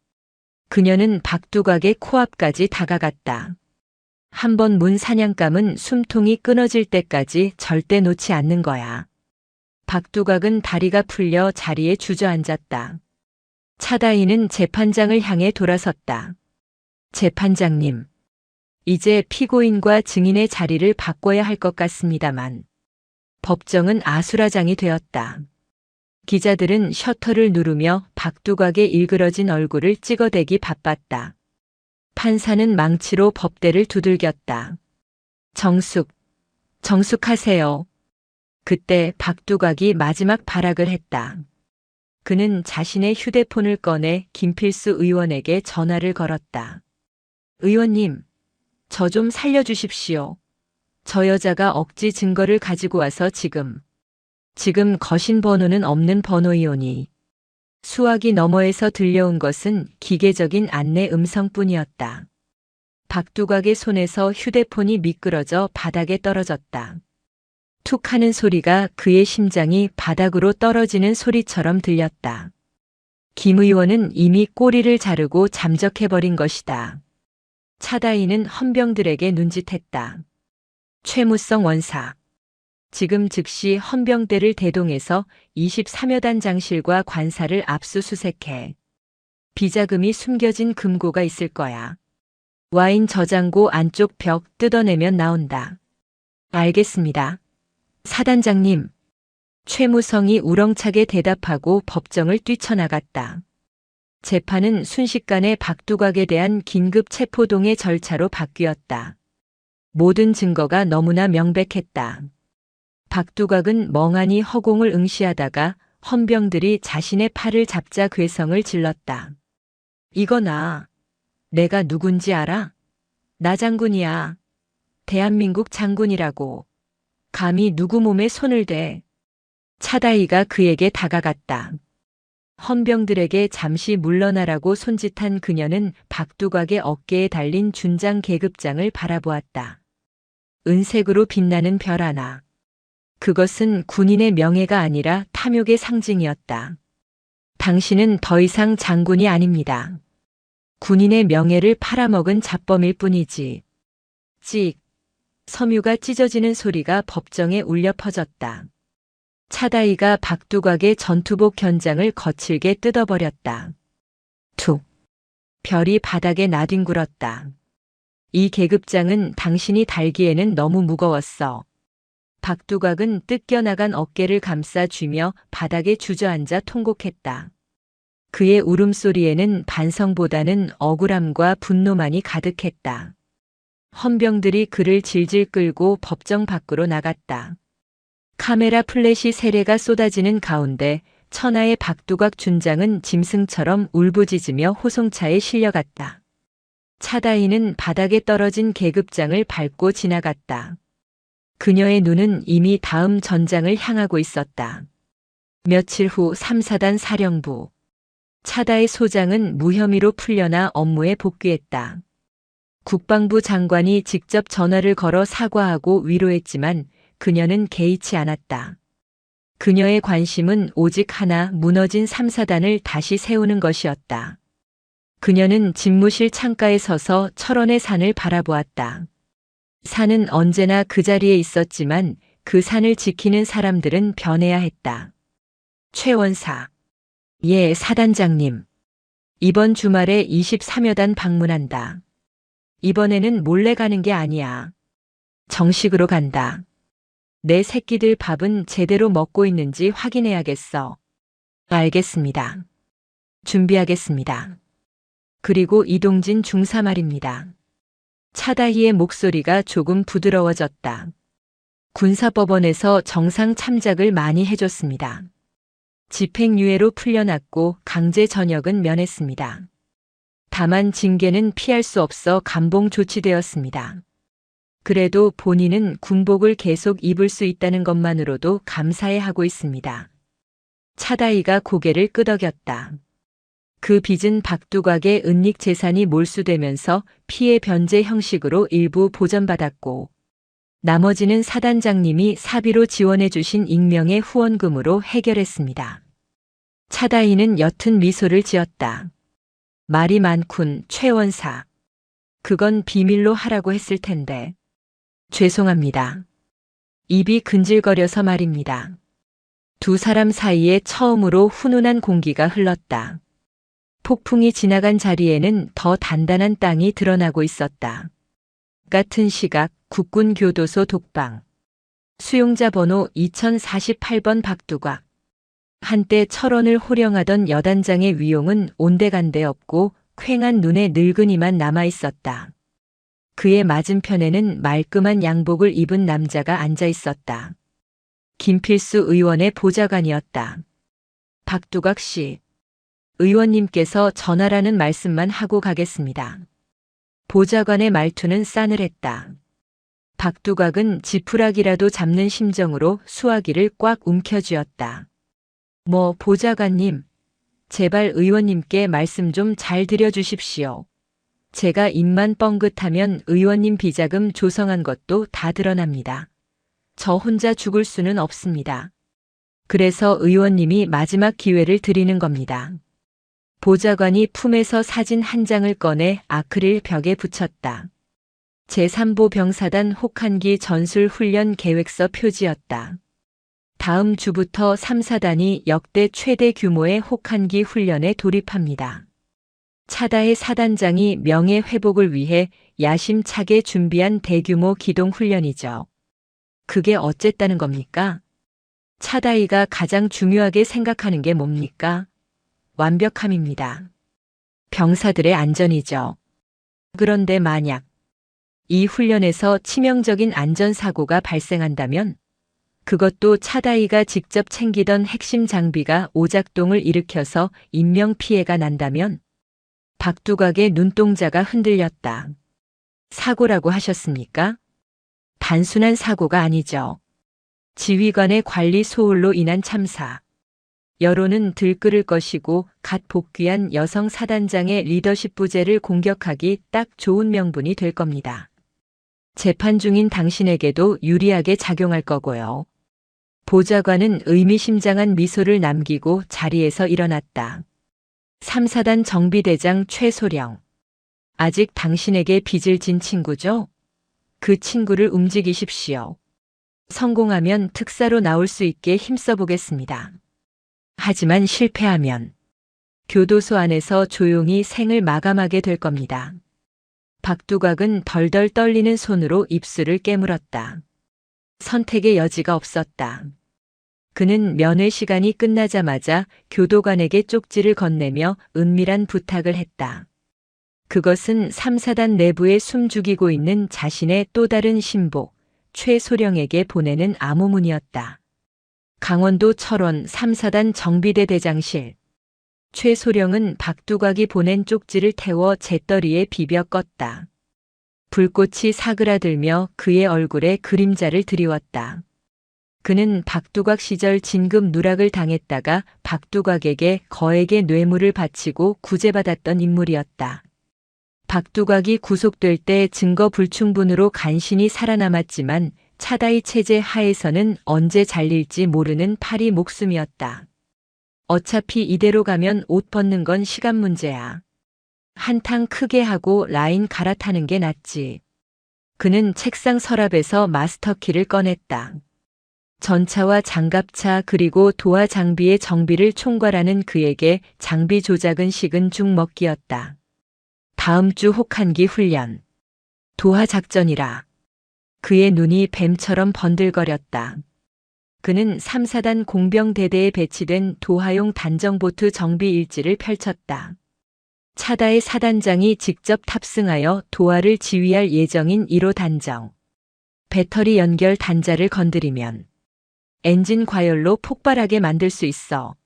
그녀는 박두각의 코앞까지 다가갔다. 한 번 문 사냥감은 숨통이 끊어질 때까지 절대 놓지 않는 거야. 박두각은 다리가 풀려 자리에 주저앉았다. 차다희는 재판장을 향해 돌아섰다. 재판장님, 이제 피고인과 증인의 자리를 바꿔야 할 것 같습니다만. 법정은 아수라장이 되었다. 기자들은 셔터를 누르며 박두각의 일그러진 얼굴을 찍어대기 바빴다. 판사는 망치로 법대를 두들겼다. 정숙하세요. 그때 박두각이 마지막 발악을 했다. 그는 자신의 휴대폰을 꺼내 김필수 의원에게 전화를 걸었다. 의원님, 저 좀 살려주십시오. 저 여자가 억지 증거를 가지고 와서 지금 거신 번호는 없는 번호이오니. 수화기 너머에서 들려온 것은 기계적인 안내 음성뿐이었다. 박두각의 손에서 휴대폰이 미끄러져 바닥에 떨어졌다. 툭 하는 소리가 그의 심장이 바닥으로 떨어지는 소리처럼 들렸다. 김 의원은 이미 꼬리를 자르고 잠적해버린 것이다. 차다이는 헌병들에게 눈짓했다. 최무성 원사. 지금 즉시 헌병대를 대동해서 23여 단장실과 관사를 압수수색해. 비자금이 숨겨진 금고가 있을 거야. 와인 저장고 안쪽 벽 뜯어내면 나온다. 알겠습니다. 사단장님. 최무성이 우렁차게 대답하고 법정을 뛰쳐나갔다. 재판은 순식간에 박두각에 대한 긴급 체포동의 절차로 바뀌었다. 모든 증거가 너무나 명백했다. 박두각은 멍하니 허공을 응시하다가 헌병들이 자신의 팔을 잡자 괴성을 질렀다. 이거나, 내가 누군지 알아? 나 장군이야. 대한민국 장군이라고. 감히 누구 몸에 손을 대. 차다이가 그에게 다가갔다. 헌병들에게 잠시 물러나라고 손짓한 그녀는 박두각의 어깨에 달린 준장 계급장을 바라보았다. 은색으로 빛나는 별 하나. 그것은 군인의 명예가 아니라 탐욕의 상징이었다. 당신은 더 이상 장군이 아닙니다. 군인의 명예를 팔아먹은 잡범일 뿐이지. 찍. 섬유가 찢어지는 소리가 법정에 울려 퍼졌다. 차다이가 박두각의 전투복 견장을 거칠게 뜯어버렸다. 툭. 별이 바닥에 나뒹굴었다. 이 계급장은 당신이 달기에는 너무 무거웠어. 박두각은 뜯겨나간 어깨를 감싸쥐며 바닥에 주저앉아 통곡했다. 그의 울음소리에는 반성보다는 억울함과 분노만이 가득했다. 헌병들이 그를 질질 끌고 법정 밖으로 나갔다. 카메라 플래시 세례가 쏟아지는 가운데 천하의 박두각 준장은 짐승처럼 울부짖으며 호송차에 실려갔다. 차다이는 바닥에 떨어진 계급장을 밟고 지나갔다. 그녀의 눈은 이미 다음 전장을 향하고 있었다. 며칠 후 3사단 사령부. 차다이 소장은 무혐의로 풀려나 업무에 복귀했다. 국방부 장관이 직접 전화를 걸어 사과하고 위로했지만 그녀는 개의치 않았다. 그녀의 관심은 오직 하나, 무너진 3사단을 다시 세우는 것이었다. 그녀는 집무실 창가에 서서 철원의 산을 바라보았다. 산은 언제나 그 자리에 있었지만 그 산을 지키는 사람들은 변해야 했다. 최원사. 예, 사단장님. 이번 주말에 23여 단 방문한다. 이번에는 몰래 가는 게 아니야. 정식으로 간다. 내 새끼들 밥은 제대로 먹고 있는지 확인해야겠어. 알겠습니다. 준비하겠습니다. 그리고 이동진 중사 말입니다. 차다희의 목소리가 조금 부드러워졌다. 군사법원에서 정상 참작을 많이 해줬습니다. 집행유예로 풀려났고 강제 전역은 면했습니다. 다만 징계는 피할 수 없어 감봉 조치되었습니다. 그래도 본인은 군복을 계속 입을 수 있다는 것만으로도 감사해하고 있습니다. 차다희가 고개를 끄덕였다. 그 빚은 박두각의 은닉 재산이 몰수되면서 피해 변제 형식으로 일부 보전받았고 나머지는 사단장님이 사비로 지원해 주신 익명의 후원금으로 해결했습니다. 차다희는 옅은 미소를 지었다. 말이 많군, 최원사. 그건 비밀로 하라고 했을 텐데. 죄송합니다. 입이 근질거려서 말입니다. 두 사람 사이에 처음으로 훈훈한 공기가 흘렀다. 폭풍이 지나간 자리에는 더 단단한 땅이 드러나고 있었다. 같은 시각 국군교도소 독방. 수용자 번호 2048번 박두각. 한때 철원을 호령하던 여단장의 위용은 온데간데 없고 퀭한 눈에 늙은이만 남아 있었다. 그의 맞은편에는 말끔한 양복을 입은 남자가 앉아 있었다. 김필수 의원의 보좌관이었다. 박두각 씨, 의원님께서 전하라는 말씀만 하고 가겠습니다. 보좌관의 말투는 싸늘했다. 박두각은 지푸라기라도 잡는 심정으로 수화기를 꽉 움켜쥐었다. 보좌관님, 제발 의원님께 말씀 좀 잘 드려주십시오. 제가 입만 뻥긋하면 의원님 비자금 조성한 것도 다 드러납니다. 저 혼자 죽을 수는 없습니다. 그래서 의원님이 마지막 기회를 드리는 겁니다. 보좌관이 품에서 사진 한 장을 꺼내 아크릴 벽에 붙였다. 제3보 병사단 혹한기 전술훈련 계획서 표지였다. 다음 주부터 3사단이 역대 최대 규모의 혹한기 훈련에 돌입합니다. 차다의 사단장이 명예 회복을 위해 야심차게 준비한 대규모 기동 훈련이죠. 그게 어쨌다는 겁니까? 차다이가 가장 중요하게 생각하는 게 뭡니까? 완벽함입니다. 병사들의 안전이죠. 그런데 만약 이 훈련에서 치명적인 안전사고가 발생한다면 그것도 차다이가 직접 챙기던 핵심 장비가 오작동을 일으켜서 인명피해가 난다면 박두각의 눈동자가 흔들렸다. 사고라고 하셨습니까? 단순한 사고가 아니죠. 지휘관의 관리 소홀로 인한 참사. 여론은 들끓을 것이고 갓 복귀한 여성 사단장의 리더십 부재를 공격하기 딱 좋은 명분이 될 겁니다. 재판 중인 당신에게도 유리하게 작용할 거고요. 보좌관은 의미심장한 미소를 남기고 자리에서 일어났다. 3사단 정비대장 최소령. 아직 당신에게 빚을 진 친구죠? 그 친구를 움직이십시오. 성공하면 특사로 나올 수 있게 힘써 보겠습니다. 하지만 실패하면 교도소 안에서 조용히 생을 마감하게 될 겁니다. 박두각은 덜덜 떨리는 손으로 입술을 깨물었다. 선택의 여지가 없었다. 그는 면회 시간이 끝나자마자 교도관에게 쪽지를 건네며 은밀한 부탁을 했다. 그것은 3사단 내부에 숨죽이고 있는 자신의 또 다른 신복, 최소령에게 보내는 암호문이었다. 강원도 철원 3사단 정비대 대장실. 최소령은 박두각이 보낸 쪽지를 태워 재떨이에 비벼 껐다. 불꽃이 사그라들며 그의 얼굴에 그림자를 드리웠다. 그는 박두각 시절 진급 누락을 당했다가 박두각에게 거액의 뇌물을 바치고 구제받았던 인물이었다. 박두각이 구속될 때 증거 불충분으로 간신히 살아남았지만 차다이 체제 하에서는 언제 잘릴지 모르는 파리 목숨이었다. 어차피 이대로 가면 옷 벗는 건 시간 문제야. 한탕 크게 하고 라인 갈아타는 게 낫지. 그는 책상 서랍에서 마스터키를 꺼냈다. 전차와 장갑차 그리고 도하 장비의 정비를 총괄하는 그에게 장비 조작은 식은 죽 먹기였다. 다음 주 혹한기 훈련. 도하 작전이라. 그의 눈이 뱀처럼 번들거렸다. 그는 3사단 공병대대에 배치된 도하용 단정보트 정비 일지를 펼쳤다. 차다의 사단장이 직접 탑승하여 도하를 지휘할 예정인 1호 단정. 배터리 연결 단자를 건드리면 엔진 과열로 폭발하게 만들 수 있어.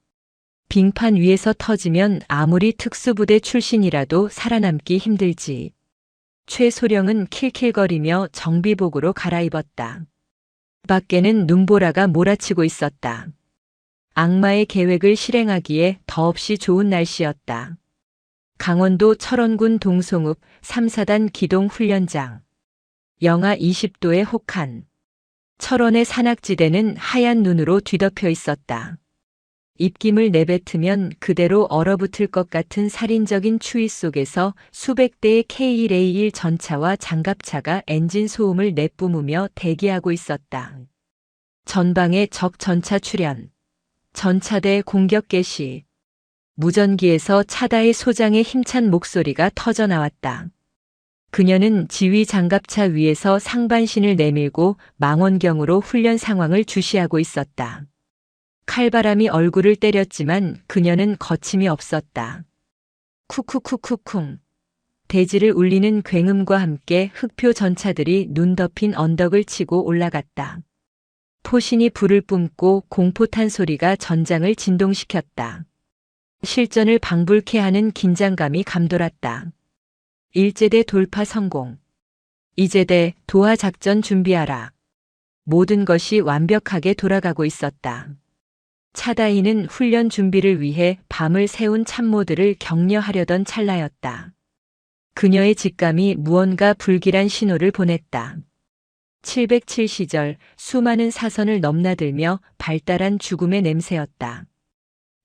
빙판 위에서 터지면 아무리 특수부대 출신이라도 살아남기 힘들지. 최소령은 킬킬거리며 정비복으로 갈아입었다. 밖에는 눈보라가 몰아치고 있었다. 악마의 계획을 실행하기에 더없이 좋은 날씨였다. 강원도 철원군 동송읍 3사단 기동훈련장. 영하 20도의 혹한. 철원의 산악지대는 하얀 눈으로 뒤덮여 있었다. 입김을 내뱉으면 그대로 얼어붙을 것 같은 살인적인 추위 속에서 수백 대의 K1A1 전차와 장갑차가 엔진 소음을 내뿜으며 대기하고 있었다. 전방에 적 전차 출현. 전차대 공격 개시. 무전기에서 차다의 소장의 힘찬 목소리가 터져나왔다. 그녀는 지휘 장갑차 위에서 상반신을 내밀고 망원경으로 훈련 상황을 주시하고 있었다. 칼바람이 얼굴을 때렸지만 그녀는 거침이 없었다. 쿠쿠쿠쿠쿵. 대지를 울리는 굉음과 함께 흑표 전차들이 눈 덮인 언덕을 치고 올라갔다. 포신이 불을 뿜고 공포탄 소리가 전장을 진동시켰다. 실전을 방불케 하는 긴장감이 감돌았다. 일제대 돌파 성공. 이제대 도하 작전 준비하라. 모든 것이 완벽하게 돌아가고 있었다. 차다이는 훈련 준비를 위해 밤을 새운 참모들을 격려하려던 찰나였다. 그녀의 직감이 무언가 불길한 신호를 보냈다. 707 시절 수많은 사선을 넘나들며 발달한 죽음의 냄새였다.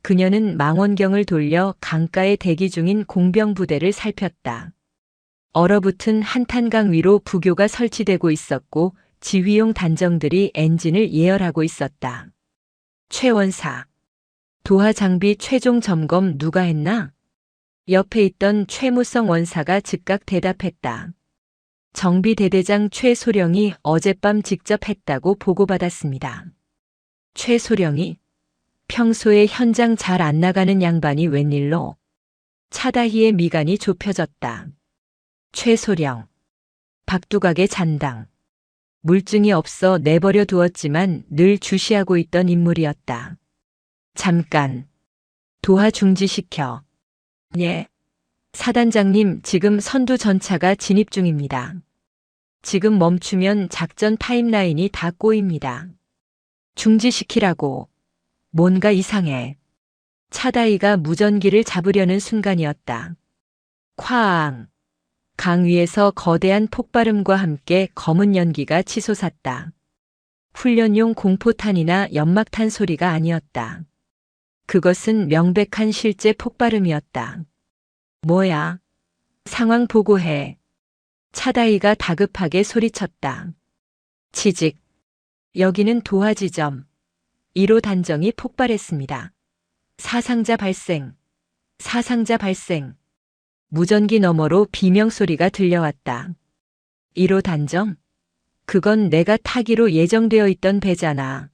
그녀는 망원경을 돌려 강가에 대기 중인 공병 부대를 살폈다. 얼어붙은 한탄강 위로 부교가 설치되고 있었고 지휘용 단정들이 엔진을 예열하고 있었다. 최 원사. 도하 장비 최종 점검 누가 했나? 옆에 있던 최무성 원사가 즉각 대답했다. 정비대대장 최소령이 어젯밤 직접 했다고 보고받았습니다. 최소령이? 평소에 현장 잘 안 나가는 양반이 웬일로? 차다희의 미간이 좁혀졌다. 최소령. 박두각의 잔당. 물증이 없어 내버려 두었지만 늘 주시하고 있던 인물이었다. 잠깐. 도하 중지시켜. 예. 사단장님, 지금 선두 전차가 진입 중입니다. 지금 멈추면 작전 타임라인이 다 꼬입니다. 중지시키라고. 뭔가 이상해. 차다이가 무전기를 잡으려는 순간이었다. 쾅. 강 위에서 거대한 폭발음과 함께 검은 연기가 치솟았다. 훈련용 공포탄이나 연막탄 소리가 아니었다. 그것은 명백한 실제 폭발음이었다. 뭐야? 상황 보고해. 차다이가 다급하게 소리쳤다. 치직. 여기는 도하 지점. 1호 단정이 폭발했습니다. 사상자 발생. 사상자 발생. 무전기 너머로 비명소리가 들려왔다. 1호 단정? 그건 내가 타기로 예정되어 있던 배잖아.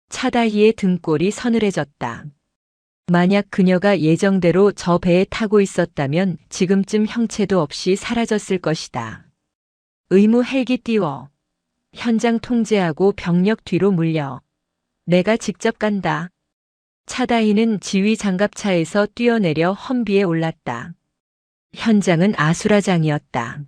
차다희의 등골이 서늘해졌다. 만약 그녀가 예정대로 저 배에 타고 있었다면 지금쯤 형체도 없이 사라졌을 것이다. 의무 헬기 띄워. 현장 통제하고 병력 뒤로 물려. 내가 직접 간다. 차다희는 지휘 장갑차에서 뛰어내려 험비에 올랐다. 현장은 아수라장이었다.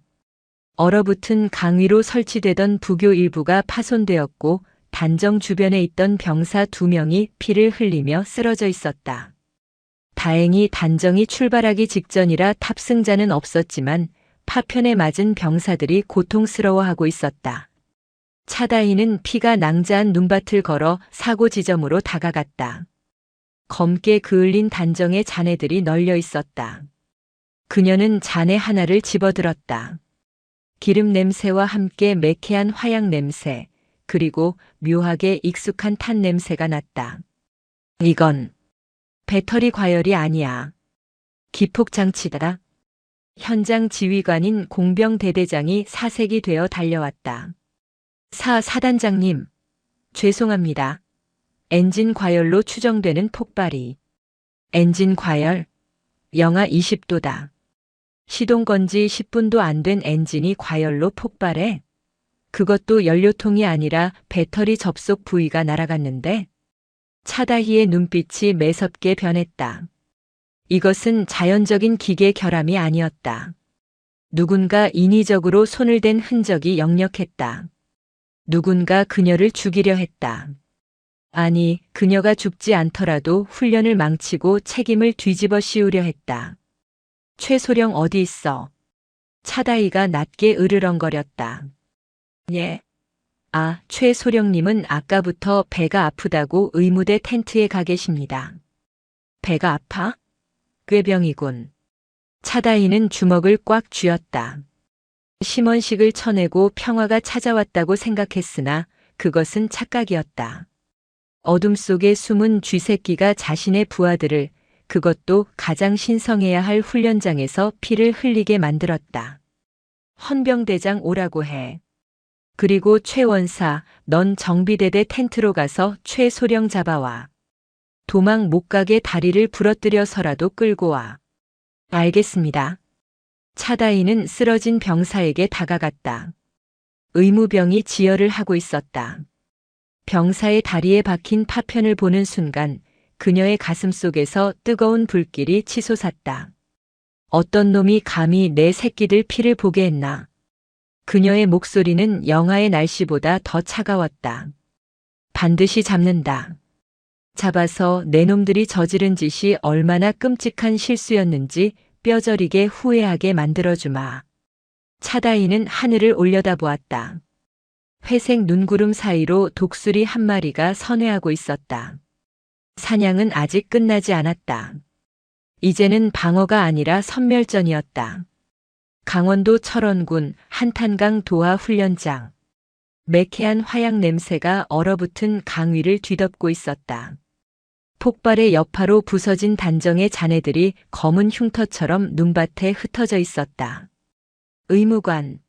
얼어붙은 강 위로 설치되던 부교 일부가 파손되었고 단정 주변에 있던 병사 2명이 피를 흘리며 쓰러져 있었다. 다행히 단정이 출발하기 직전이라 탑승자는 없었지만 파편에 맞은 병사들이 고통스러워하고 있었다. 차다이는 피가 낭자한 눈밭을 걸어 사고 지점으로 다가갔다. 검게 그을린 단정의 잔해들이 널려 있었다. 그녀는 잔해 하나를 집어들었다. 기름 냄새와 함께 매캐한 화약 냄새, 그리고 묘하게 익숙한 탄 냄새가 났다. 이건 배터리 과열이 아니야. 기폭장치다. 현장 지휘관인 공병대대장이 사색이 되어 달려왔다. 사단장님, 죄송합니다. 엔진 과열로 추정되는 폭발이. 엔진 과열? 영하 20도다. 시동 건 지 10분도 안 된 엔진이 과열로 폭발해? 그것도 연료통이 아니라 배터리 접속 부위가 날아갔는데? 차다희의 눈빛이 매섭게 변했다. 이것은 자연적인 기계 결함이 아니었다. 누군가 인위적으로 손을 댄 흔적이 역력했다. 누군가 그녀를 죽이려 했다. 아니, 그녀가 죽지 않더라도 훈련을 망치고 책임을 뒤집어 씌우려 했다. 최소령 어디 있어? 차다이가 낮게 으르렁거렸다. 예. 아, 최소령님은 아까부터 배가 아프다고 의무대 텐트에 가 계십니다. 배가 아파? 꾀병이군. 차다이는 주먹을 꽉 쥐었다. 심원식을 쳐내고 평화가 찾아왔다고 생각했으나 그것은 착각이었다. 어둠 속에 숨은 쥐새끼가 자신의 부하들을, 그것도 가장 신성해야 할 훈련장에서 피를 흘리게 만들었다. 헌병대장 오라고 해. 그리고 최원사, 넌 정비대대 텐트로 가서 최소령 잡아와. 도망 못 가게 다리를 부러뜨려서라도 끌고 와. 알겠습니다. 차다이는 쓰러진 병사에게 다가갔다. 의무병이 지혈을 하고 있었다. 병사의 다리에 박힌 파편을 보는 순간 그녀의 가슴 속에서 뜨거운 불길이 치솟았다. 어떤 놈이 감히 내 새끼들 피를 보게 했나. 그녀의 목소리는 영하의 날씨보다 더 차가웠다. 반드시 잡는다. 잡아서 내 놈들이 저지른 짓이 얼마나 끔찍한 실수였는지 뼈저리게 후회하게 만들어주마. 차다이는 하늘을 올려다보았다. 회색 눈구름 사이로 독수리 한 마리가 선회하고 있었다. 사냥은 아직 끝나지 않았다. 이제는 방어가 아니라 선멸전이었다. 강원도 철원군 한탄강 도하 훈련장. 매캐한 화약 냄새가 얼어붙은 강 위를 뒤덮고 있었다. 폭발의 여파로 부서진 단정의 잔해들이 검은 흉터처럼 눈밭에 흩어져 있었다. 의무관,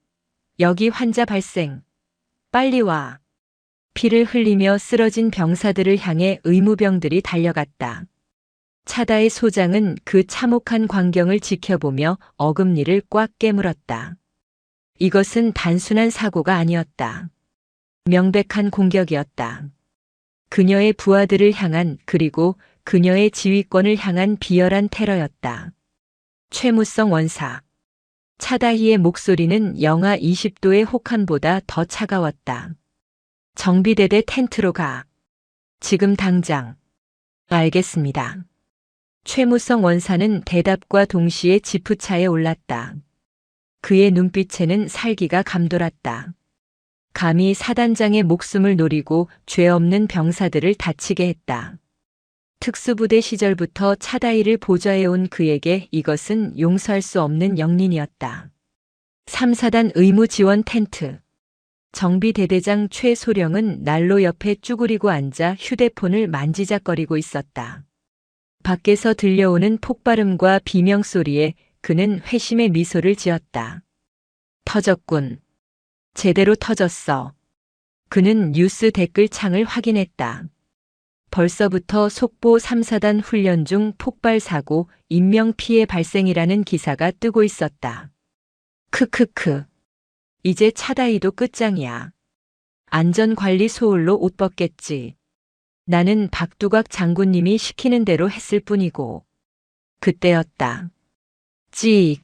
여기 환자 발생. 빨리 와. 피를 흘리며 쓰러진 병사들을 향해 의무병들이 달려갔다. 차다의 소장은 그 참혹한 광경을 지켜보며 어금니를 꽉 깨물었다. 이것은 단순한 사고가 아니었다. 명백한 공격이었다. 그녀의 부하들을 향한 그리고 그녀의 지휘권을 향한 비열한 테러였다. 최무성 원사. 차다희의 목소리는 영하 20도의 혹한보다 더 차가웠다. 정비대대 텐트로 가. 지금 당장. 알겠습니다. 최무성 원사는 대답과 동시에 지프차에 올랐다. 그의 눈빛에는 살기가 감돌았다. 감히 사단장의 목숨을 노리고 죄 없는 병사들을 다치게 했다. 특수부대 시절부터 차다이를 보좌해온 그에게 이것은 용서할 수 없는 영린이었다. 3사단 의무지원 텐트. 정비대대장 최소령은 난로 옆에 쭈그리고 앉아 휴대폰을 만지작거리고 있었다. 밖에서 들려오는 폭발음과 비명소리에 그는 회심의 미소를 지었다. 터졌군. 제대로 터졌어. 그는 뉴스 댓글창을 확인했다. 벌써부터 속보 3사단 훈련 중 폭발 사고, 인명피해 발생이라는 기사가 뜨고 있었다. 크크크. 이제 차다이도 끝장이야. 안전관리 소홀로 옷 벗겠지. 나는 박두각 장군님이 시키는 대로 했을 뿐이고. 그때였다. 찌익.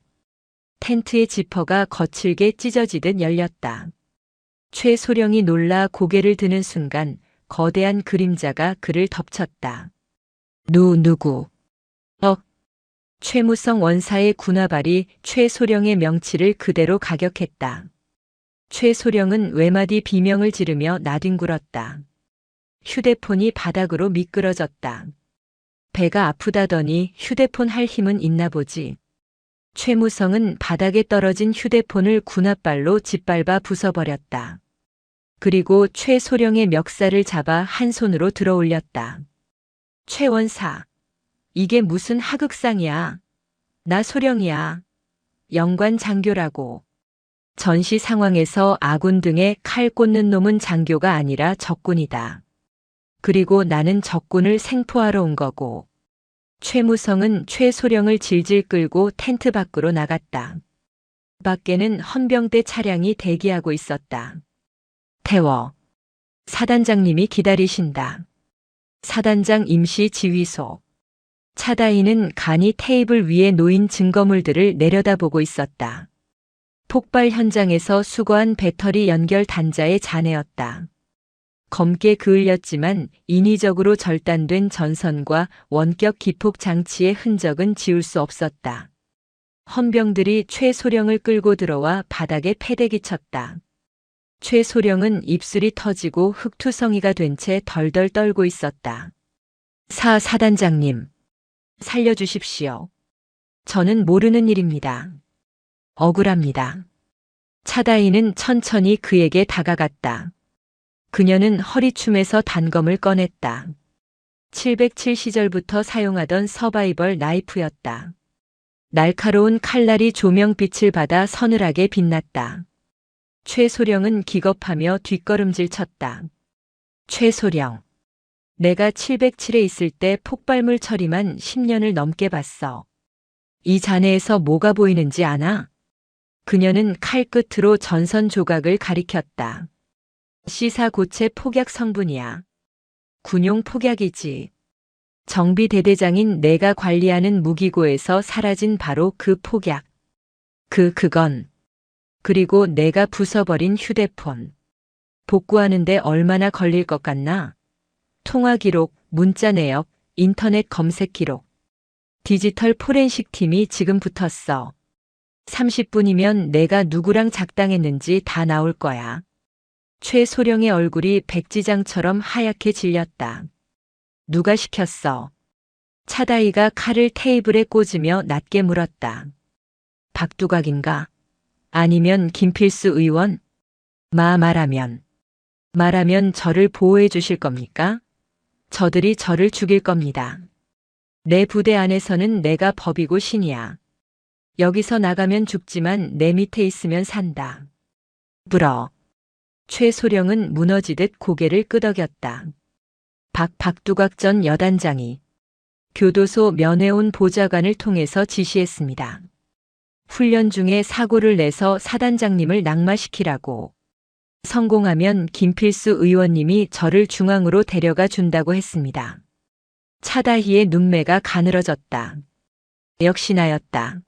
텐트의 지퍼가 거칠게 찢어지듯 열렸다. 최소령이 놀라 고개를 드는 순간 거대한 그림자가 그를 덮쳤다. 누구? 최무성 원사의 군화발이 최소령의 명치를 그대로 가격했다. 최소령은 외마디 비명을 지르며 나뒹굴었다. 휴대폰이 바닥으로 미끄러졌다. 배가 아프다더니 휴대폰 할 힘은 있나 보지. 최무성은 바닥에 떨어진 휴대폰을 군홧발로 짓밟아 부숴버렸다. 그리고 최소령의 멱살을 잡아 한 손으로 들어 올렸다. 최원사, 이게 무슨 하극상이야. 나 소령이야. 영관 장교라고. 전시 상황에서 아군 등에 칼 꽂는 놈은 장교가 아니라 적군이다. 그리고 나는 적군을 생포하러 온 거고. 최무성은 최소령을 질질 끌고 텐트 밖으로 나갔다. 밖에는 헌병대 차량이 대기하고 있었다. 태워. 사단장님이 기다리신다. 사단장 임시 지휘소. 차다이는 간이 테이블 위에 놓인 증거물들을 내려다보고 있었다. 폭발 현장에서 수거한 배터리 연결 단자의 잔해였다. 검게 그을렸지만 인위적으로 절단된 전선과 원격 기폭 장치의 흔적은 지울 수 없었다. 헌병들이 최소령을 끌고 들어와 바닥에 패대기 쳤다. 최소령은 입술이 터지고 흙투성이가 된 채 덜덜 떨고 있었다. 사단장님, 살려주십시오. 저는 모르는 일입니다. 억울합니다. 차다이는 천천히 그에게 다가갔다. 그녀는 허리춤에서 단검을 꺼냈다. 707 시절부터 사용하던 서바이벌 나이프였다. 날카로운 칼날이 조명빛을 받아 서늘하게 빛났다. 최소령은 기겁하며 뒷걸음질 쳤다. 최소령. 내가 707에 있을 때 폭발물 처리만 10년을 넘게 봤어. 이 잔해에서 뭐가 보이는지 아나? 그녀는 칼끝으로 전선 조각을 가리켰다. 시사고체 폭약 성분이야. 군용 폭약이지. 정비대대장인 내가 관리하는 무기고에서 사라진 바로 그 폭약. 그건. 그리고 내가 부숴버린 휴대폰. 복구하는데 얼마나 걸릴 것 같나? 통화 기록, 문자 내역, 인터넷 검색 기록. 디지털 포렌식 팀이 지금 붙었어. 30분이면 내가 누구랑 작당했는지 다 나올 거야. 최소령의 얼굴이 백지장처럼 하얗게 질렸다. 누가 시켰어? 차다이가 칼을 테이블에 꽂으며 낮게 물었다. 박두각인가? 아니면 김필수 의원? 말하면 저를 보호해 주실 겁니까? 저들이 저를 죽일 겁니다. 내 부대 안에서는 내가 법이고 신이야. 여기서 나가면 죽지만 내 밑에 있으면 산다. 불어. 최소령은 무너지듯 고개를 끄덕였다. 박두각 전 여단장이 교도소 면회온 보좌관을 통해서 지시했습니다. 훈련 중에 사고를 내서 사단장님을 낙마시키라고. 성공하면 김필수 의원님이 저를 중앙으로 데려가 준다고 했습니다. 차다희의 눈매가 가늘어졌다. 역시 나였다.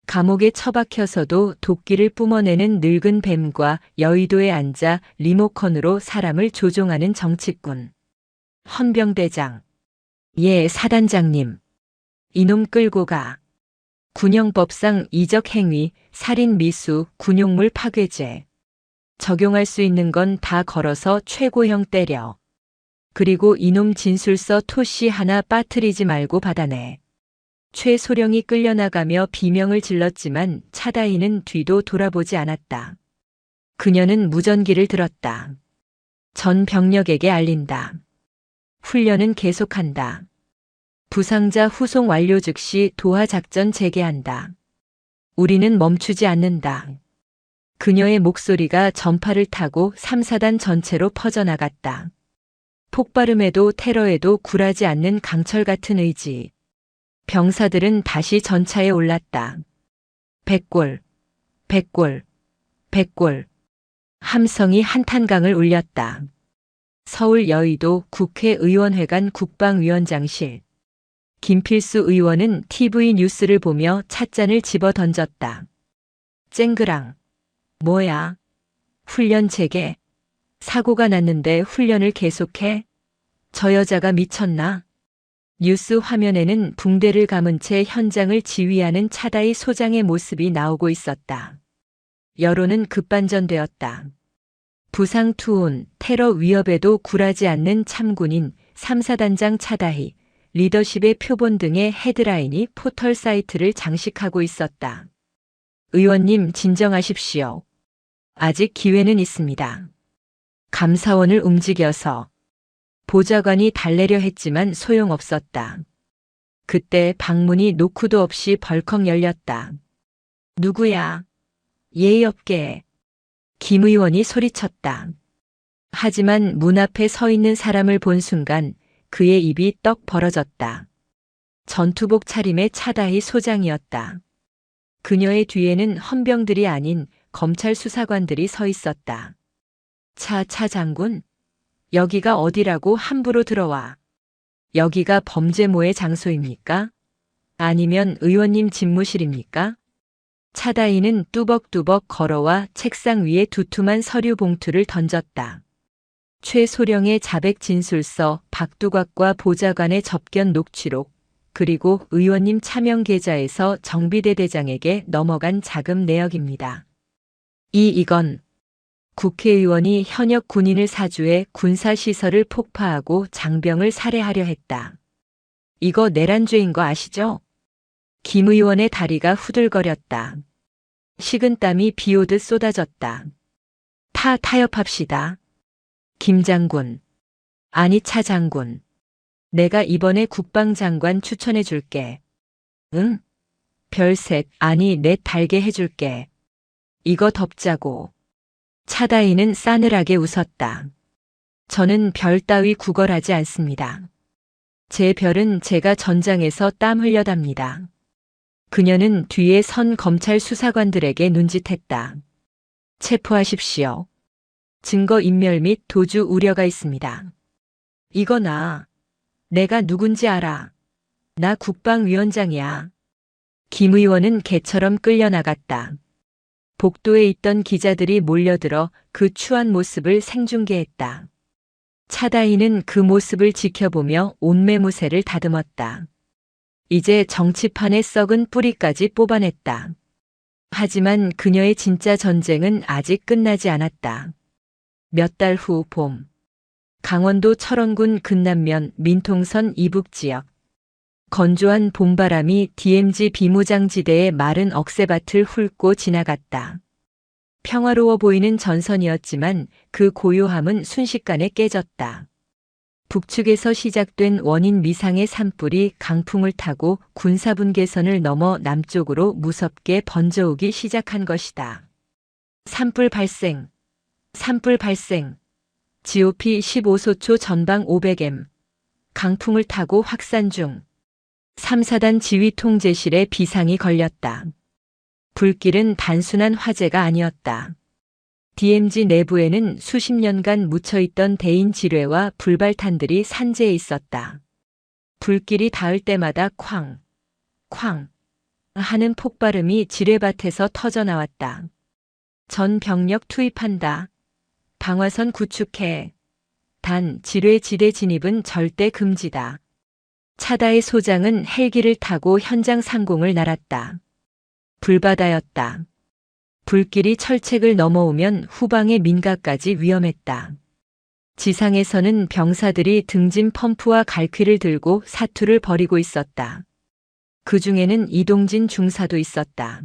감옥에 처박혀서도 도끼를 뿜어내는 늙은 뱀과 여의도에 앉아 리모컨으로 사람을 조종하는 정치꾼. 헌병대장. 예, 사단장님. 이놈 끌고 가. 군형법상 이적행위, 살인미수, 군용물 파괴죄. 적용할 수 있는 건 다 걸어서 최고형 때려. 그리고 이놈 진술서 토시 하나 빠뜨리지 말고 받아내. 최소령이 끌려나가며 비명을 질렀지만 차다이는 뒤도 돌아보지 않았다. 그녀는 무전기를 들었다. 전 병력에게 알린다. 훈련은 계속한다. 부상자 후송 완료 즉시 도하 작전 재개한다. 우리는 멈추지 않는다. 그녀의 목소리가 전파를 타고 3사단 전체로 퍼져나갔다. 폭발음에도 테러에도 굴하지 않는 강철 같은 의지. 병사들은 다시 전차에 올랐다. 백골, 백골, 백골. 함성이 한탄강을 울렸다. 서울 여의도 국회의원회관 국방위원장실. 김필수 의원은 TV 뉴스를 보며 찻잔을 집어 던졌다. 쨍그랑. 뭐야? 훈련 재개. 사고가 났는데 훈련을 계속해? 저 여자가 미쳤나? 뉴스 화면에는 붕대를 감은 채 현장을 지휘하는 차다이 소장의 모습이 나오고 있었다. 여론은 급반전되었다. 부상 투혼, 테러 위협에도 굴하지 않는 참군인 3사단장 차다희, 리더십의 표본 등의 헤드라인이 포털 사이트를 장식하고 있었다. 의원님 진정하십시오. 아직 기회는 있습니다. 감사원을 움직여서. 보좌관이 달래려 했지만 소용없었다. 그때 방문이 노크도 없이 벌컥 열렸다. 누구야? 예의 없게. 김 의원이 소리쳤다. 하지만 문 앞에 서 있는 사람을 본 순간 그의 입이 떡 벌어졌다. 전투복 차림의 차다희 소장이었다. 그녀의 뒤에는 헌병들이 아닌 검찰 수사관들이 서 있었다. 차 장군? 여기가 어디라고 함부로 들어와? 여기가 범죄모의 장소입니까? 아니면 의원님 집무실입니까? 차다이는 뚜벅뚜벅 걸어와 책상 위에 두툼한 서류 봉투를 던졌다. 최소령의 자백 진술서, 박두각과 보좌관의 접견 녹취록, 그리고 의원님 차명 계좌에서 정비대대장에게 넘어간 자금 내역입니다. 이건 국회의원이 현역 군인을 사주해 군사시설을 폭파하고 장병을 살해하려 했다. 이거 내란죄인 거 아시죠? 김 의원의 다리가 후들거렸다. 식은땀이 비오듯 쏟아졌다. 타협합시다. 김 장군. 아니 차 장군. 내가 이번에 국방장관 추천해 줄게. 응? 별셋 아니 넷 달게 해줄게. 이거 덮자고. 차다이는 싸늘하게 웃었다. 저는 별 따위 구걸하지 않습니다. 제 별은 제가 전장에서 땀 흘려답니다. 그녀는 뒤에 선 검찰 수사관들에게 눈짓했다. 체포하십시오. 증거인멸 및 도주 우려가 있습니다. 이거나 내가 누군지 알아. 나 국방위원장이야. 김 의원은 개처럼 끌려나갔다. 복도에 있던 기자들이 몰려들어 그 추한 모습을 생중계했다. 차다희는 그 모습을 지켜보며 온매무새를 다듬었다. 이제 정치판의 썩은 뿌리까지 뽑아냈다. 하지만 그녀의 진짜 전쟁은 아직 끝나지 않았다. 몇 달 후 봄. 강원도 철원군 근남면 민통선 이북 지역. 건조한 봄바람이 DMZ 비무장지대의 마른 억새밭을 훑고 지나갔다. 평화로워 보이는 전선이었지만 그 고요함은 순식간에 깨졌다. 북측에서 시작된 원인 미상의 산불이 강풍을 타고 군사분계선을 넘어 남쪽으로 무섭게 번져오기 시작한 것이다. 산불 발생. 산불 발생. GOP 15소초 전방 500M. 강풍을 타고 확산 중. 3, 4단 지휘통제실에 비상이 걸렸다. 불길은 단순한 화재가 아니었다. DMZ 내부에는 수십 년간 묻혀있던 대인 지뢰와 불발탄들이 산재해 있었다. 불길이 닿을 때마다 쾅, 쾅 하는 폭발음이 지뢰밭에서 터져나왔다. 전 병력 투입한다. 방화선 구축해. 단 지뢰 지대 진입은 절대 금지다. 차다의 소장은 헬기를 타고 현장 상공을 날았다. 불바다였다. 불길이 철책을 넘어오면 후방의 민가까지 위험했다. 지상에서는 병사들이 등짐 펌프와 갈퀴를 들고 사투를 벌이고 있었다. 그 중에는 이동진 중사도 있었다.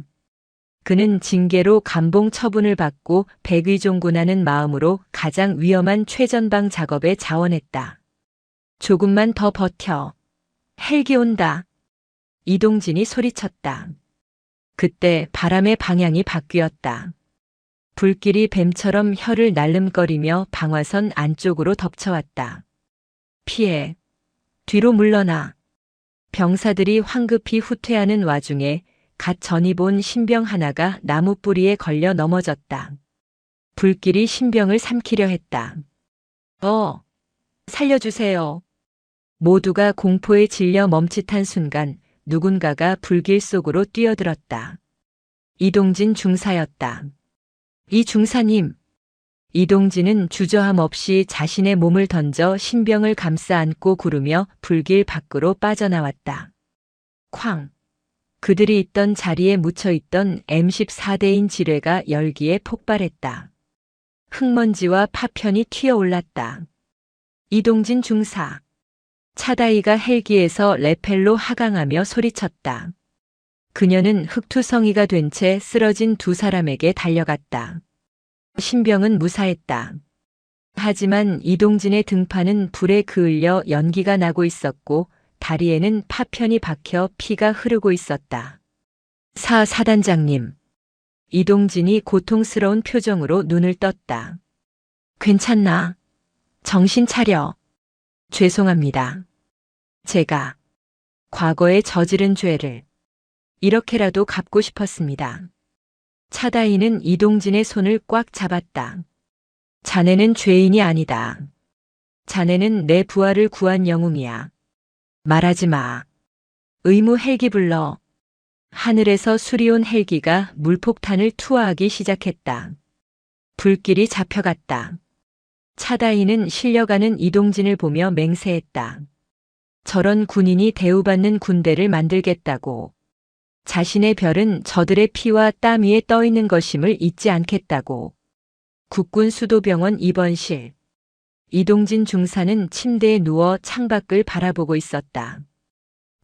그는 징계로 감봉 처분을 받고 백의종군하는 마음으로 가장 위험한 최전방 작업에 자원했다. 조금만 더 버텨. 헬기 온다. 이동진이 소리쳤다. 그때 바람의 방향이 바뀌었다. 불길이 뱀처럼 혀를 날름거리며 방화선 안쪽으로 덮쳐왔다. 피해. 뒤로 물러나. 병사들이 황급히 후퇴하는 와중에 갓 전입 온 신병 하나가 나무 뿌리에 걸려 넘어졌다. 불길이 신병을 삼키려 했다. 살려주세요. 모두가 공포에 질려 멈칫한 순간 누군가가 불길 속으로 뛰어들었다. 이동진 중사였다. 이 중사님. 이동진은 주저함 없이 자신의 몸을 던져 신병을 감싸 안고 구르며 불길 밖으로 빠져나왔다. 쾅. 그들이 있던 자리에 묻혀있던 M14대인 지뢰가 열기에 폭발했다. 흙먼지와 파편이 튀어올랐다. 이동진 중사. 차다이가 헬기에서 레펠로 하강하며 소리쳤다. 그녀는 흑투성이가 된 채 쓰러진 두 사람에게 달려갔다. 신병은 무사했다. 하지만 이동진의 등판은 불에 그을려 연기가 나고 있었고 다리에는 파편이 박혀 피가 흐르고 있었다. 사단장님. 이동진이 고통스러운 표정으로 눈을 떴다. 괜찮나? 정신 차려. 죄송합니다. 제가 과거에 저지른 죄를 이렇게라도 갚고 싶었습니다. 차다이는 이동진의 손을 꽉 잡았다. 자네는 죄인이 아니다. 자네는 내 부하를 구한 영웅이야. 말하지 마. 의무 헬기 불러. 하늘에서 수리온 헬기가 물폭탄을 투하하기 시작했다. 불길이 잡혀갔다. 차다이는 실려가는 이동진을 보며 맹세했다. 저런 군인이 대우받는 군대를 만들겠다고. 자신의 별은 저들의 피와 땀 위에 떠 있는 것임을 잊지 않겠다고. 국군 수도병원 입원실. 이동진 중사는 침대에 누워 창밖을 바라보고 있었다.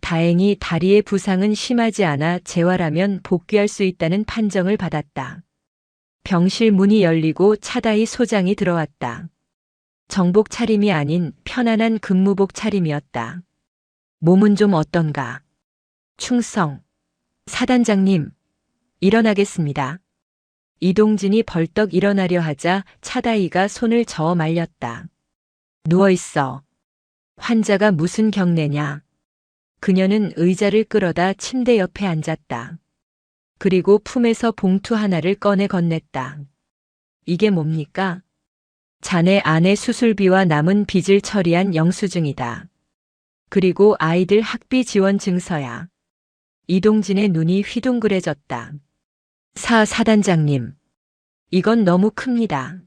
다행히 다리의 부상은 심하지 않아 재활하면 복귀할 수 있다는 판정을 받았다. 병실 문이 열리고 차다이 소장이 들어왔다. 정복 차림이 아닌 편안한 근무복 차림이었다. 몸은 좀 어떤가? 충성. 사단장님. 일어나겠습니다. 이동진이 벌떡 일어나려 하자 차다이가 손을 저어 말렸다. 누워있어. 환자가 무슨 경례냐? 그녀는 의자를 끌어다 침대 옆에 앉았다. 그리고 품에서 봉투 하나를 꺼내 건넸다. 이게 뭡니까? 자네 아내 수술비와 남은 빚을 처리한 영수증이다. 그리고 아이들 학비 지원 증서야. 이동진의 눈이 휘둥그레졌다. 사단장님. 이건 너무 큽니다.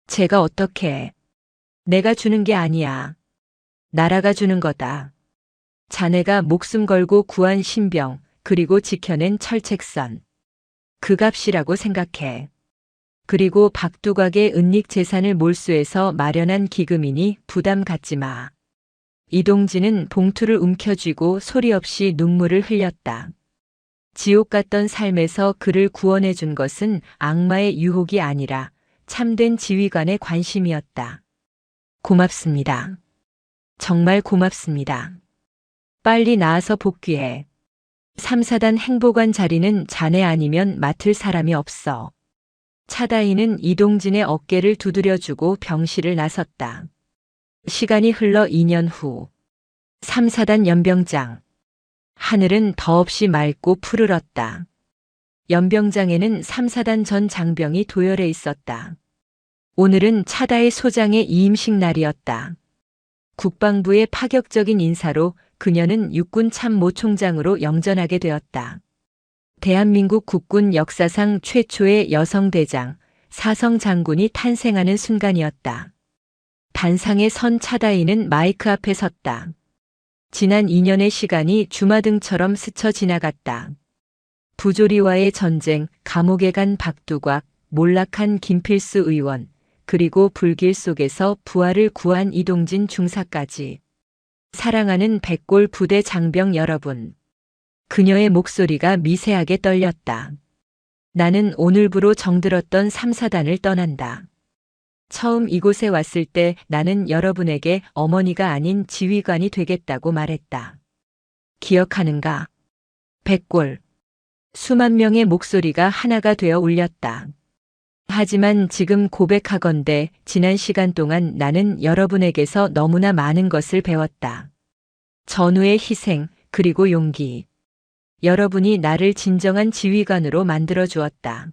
제가 어떻게. 내가 주는 게 아니야. 나라가 주는 거다. 자네가 목숨 걸고 구한 신병, 그리고 지켜낸 철책선. 그 값이라고 생각해. 그리고 박두각의 은닉 재산을 몰수해서 마련한 기금이니 부담 갖지 마. 이동진은 봉투를 움켜쥐고 소리 없이 눈물을 흘렸다. 지옥 같던 삶에서 그를 구원해 준 것은 악마의 유혹이 아니라 참된 지휘관의 관심이었다. 고맙습니다. 정말 고맙습니다. 빨리 나아서 복귀해. 3사단 행보관 자리는 자네 아니면 맡을 사람이 없어. 차다이는 이동진의 어깨를 두드려주고 병실을 나섰다. 시간이 흘러 2년 후. 3사단 연병장. 하늘은 더없이 맑고 푸르렀다. 연병장에는 3사단 전 장병이 도열해 있었다. 오늘은 차다이 소장의 이임식 날이었다. 국방부의 파격적인 인사로 그녀는 육군 참모총장으로 영전하게 되었다. 대한민국 국군 역사상 최초의 여성 대장, 사성 장군이 탄생하는 순간이었다. 단상에 선 차다이는 마이크 앞에 섰다. 지난 2년의 시간이 주마등처럼 스쳐 지나갔다. 부조리와의 전쟁, 감옥에 간 박두각, 몰락한 김필수 의원, 그리고 불길 속에서 부하를 구한 이동진 중사까지. 사랑하는 백골 부대 장병 여러분. 그녀의 목소리가 미세하게 떨렸다. 나는 오늘부로 정들었던 3사단을 떠난다. 처음 이곳에 왔을 때 나는 여러분에게 어머니가 아닌 지휘관이 되겠다고 말했다. 기억하는가? 백골. 수만 명의 목소리가 하나가 되어 울렸다. 하지만 지금 고백하건대 지난 시간 동안 나는 여러분에게서 너무나 많은 것을 배웠다. 전우의 희생, 그리고 용기. 여러분이 나를 진정한 지휘관으로 만들어 주었다.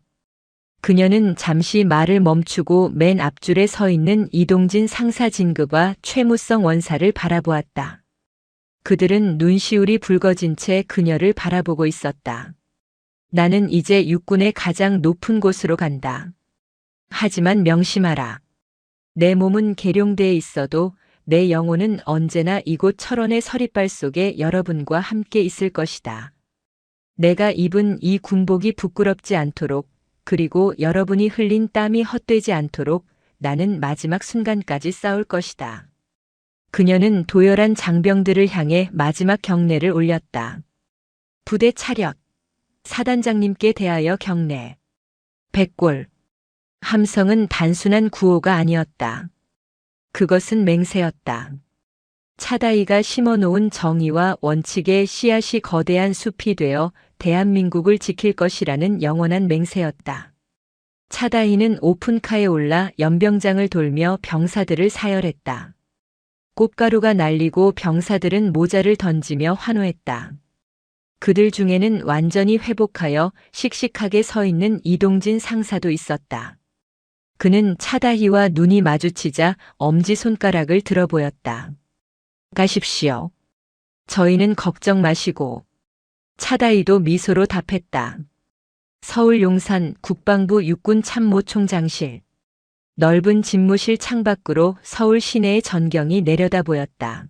그녀는 잠시 말을 멈추고 맨 앞줄에 서 있는 이동진 상사 진급과 최무성 원사를 바라보았다. 그들은 눈시울이 붉어진 채 그녀를 바라보고 있었다. 나는 이제 육군의 가장 높은 곳으로 간다. 하지만 명심하라. 내 몸은 계룡대에 있어도 내 영혼은 언제나 이곳 철원의 서리빨 속에 여러분과 함께 있을 것이다. 내가 입은 이 군복이 부끄럽지 않도록, 그리고 여러분이 흘린 땀이 헛되지 않도록 나는 마지막 순간까지 싸울 것이다. 그녀는 도열한 장병들을 향해 마지막 경례를 올렸다. 부대 차렷. 사단장님께 대하여 경례. 백골. 함성은 단순한 구호가 아니었다. 그것은 맹세였다. 차다이가 심어놓은 정의와 원칙의 씨앗이 거대한 숲이 되어 대한민국을 지킬 것이라는 영원한 맹세였다. 차다이는 오픈카에 올라 연병장을 돌며 병사들을 사열했다. 꽃가루가 날리고 병사들은 모자를 던지며 환호했다. 그들 중에는 완전히 회복하여 씩씩하게 서 있는 이동진 상사도 있었다. 그는 차다희와 눈이 마주치자 엄지손가락을 들어 보였다. 가십시오. 저희는 걱정 마시고. 차다희도 미소로 답했다. 서울 용산 국방부 육군 참모총장실. 넓은 집무실 창밖으로 서울 시내의 전경이 내려다 보였다.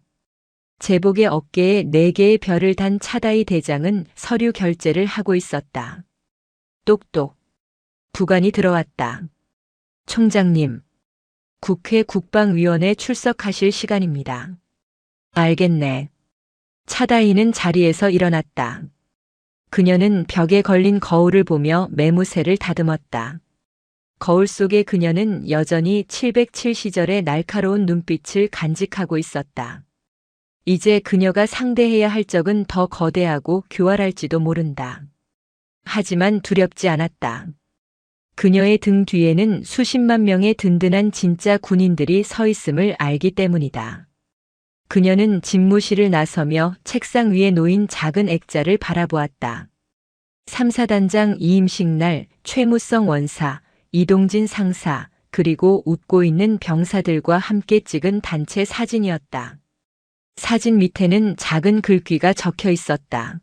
제복의 어깨에 4개의 별을 단 차다희 대장은 서류 결제를 하고 있었다. 똑똑. 부관이 들어왔다. 총장님, 국회 국방위원회 출석하실 시간입니다. 알겠네. 차다희는 자리에서 일어났다. 그녀는 벽에 걸린 거울을 보며 매무새를 다듬었다. 거울 속의 그녀는 여전히 707시절의 날카로운 눈빛을 간직하고 있었다. 이제 그녀가 상대해야 할 적은 더 거대하고 교활할지도 모른다. 하지만 두렵지 않았다. 그녀의 등 뒤에는 수십만 명의 든든한 진짜 군인들이 서 있음을 알기 때문이다. 그녀는 집무실을 나서며 책상 위에 놓인 작은 액자를 바라보았다. 3사단장 이임식 날, 최무성 원사, 이동진 상사, 그리고 웃고 있는 병사들과 함께 찍은 단체 사진이었다. 사진 밑에는 작은 글귀가 적혀 있었다.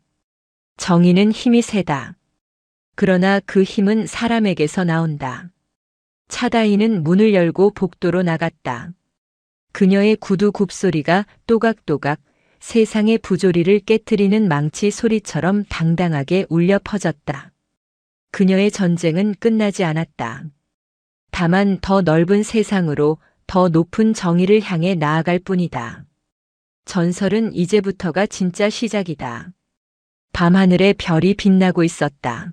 정의는 힘이 세다. 그러나 그 힘은 사람에게서 나온다. 차다이는 문을 열고 복도로 나갔다. 그녀의 구두 굽소리가 또각또각 세상의 부조리를 깨트리는 망치 소리처럼 당당하게 울려 퍼졌다. 그녀의 전쟁은 끝나지 않았다. 다만 더 넓은 세상으로 더 높은 정의를 향해 나아갈 뿐이다. 전설은 이제부터가 진짜 시작이다. 밤하늘에 별이 빛나고 있었다.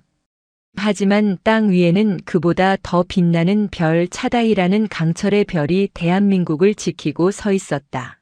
하지만 땅 위에는 그보다 더 빛나는 별 차다이라는 강철의 별이 대한민국을 지키고 서 있었다.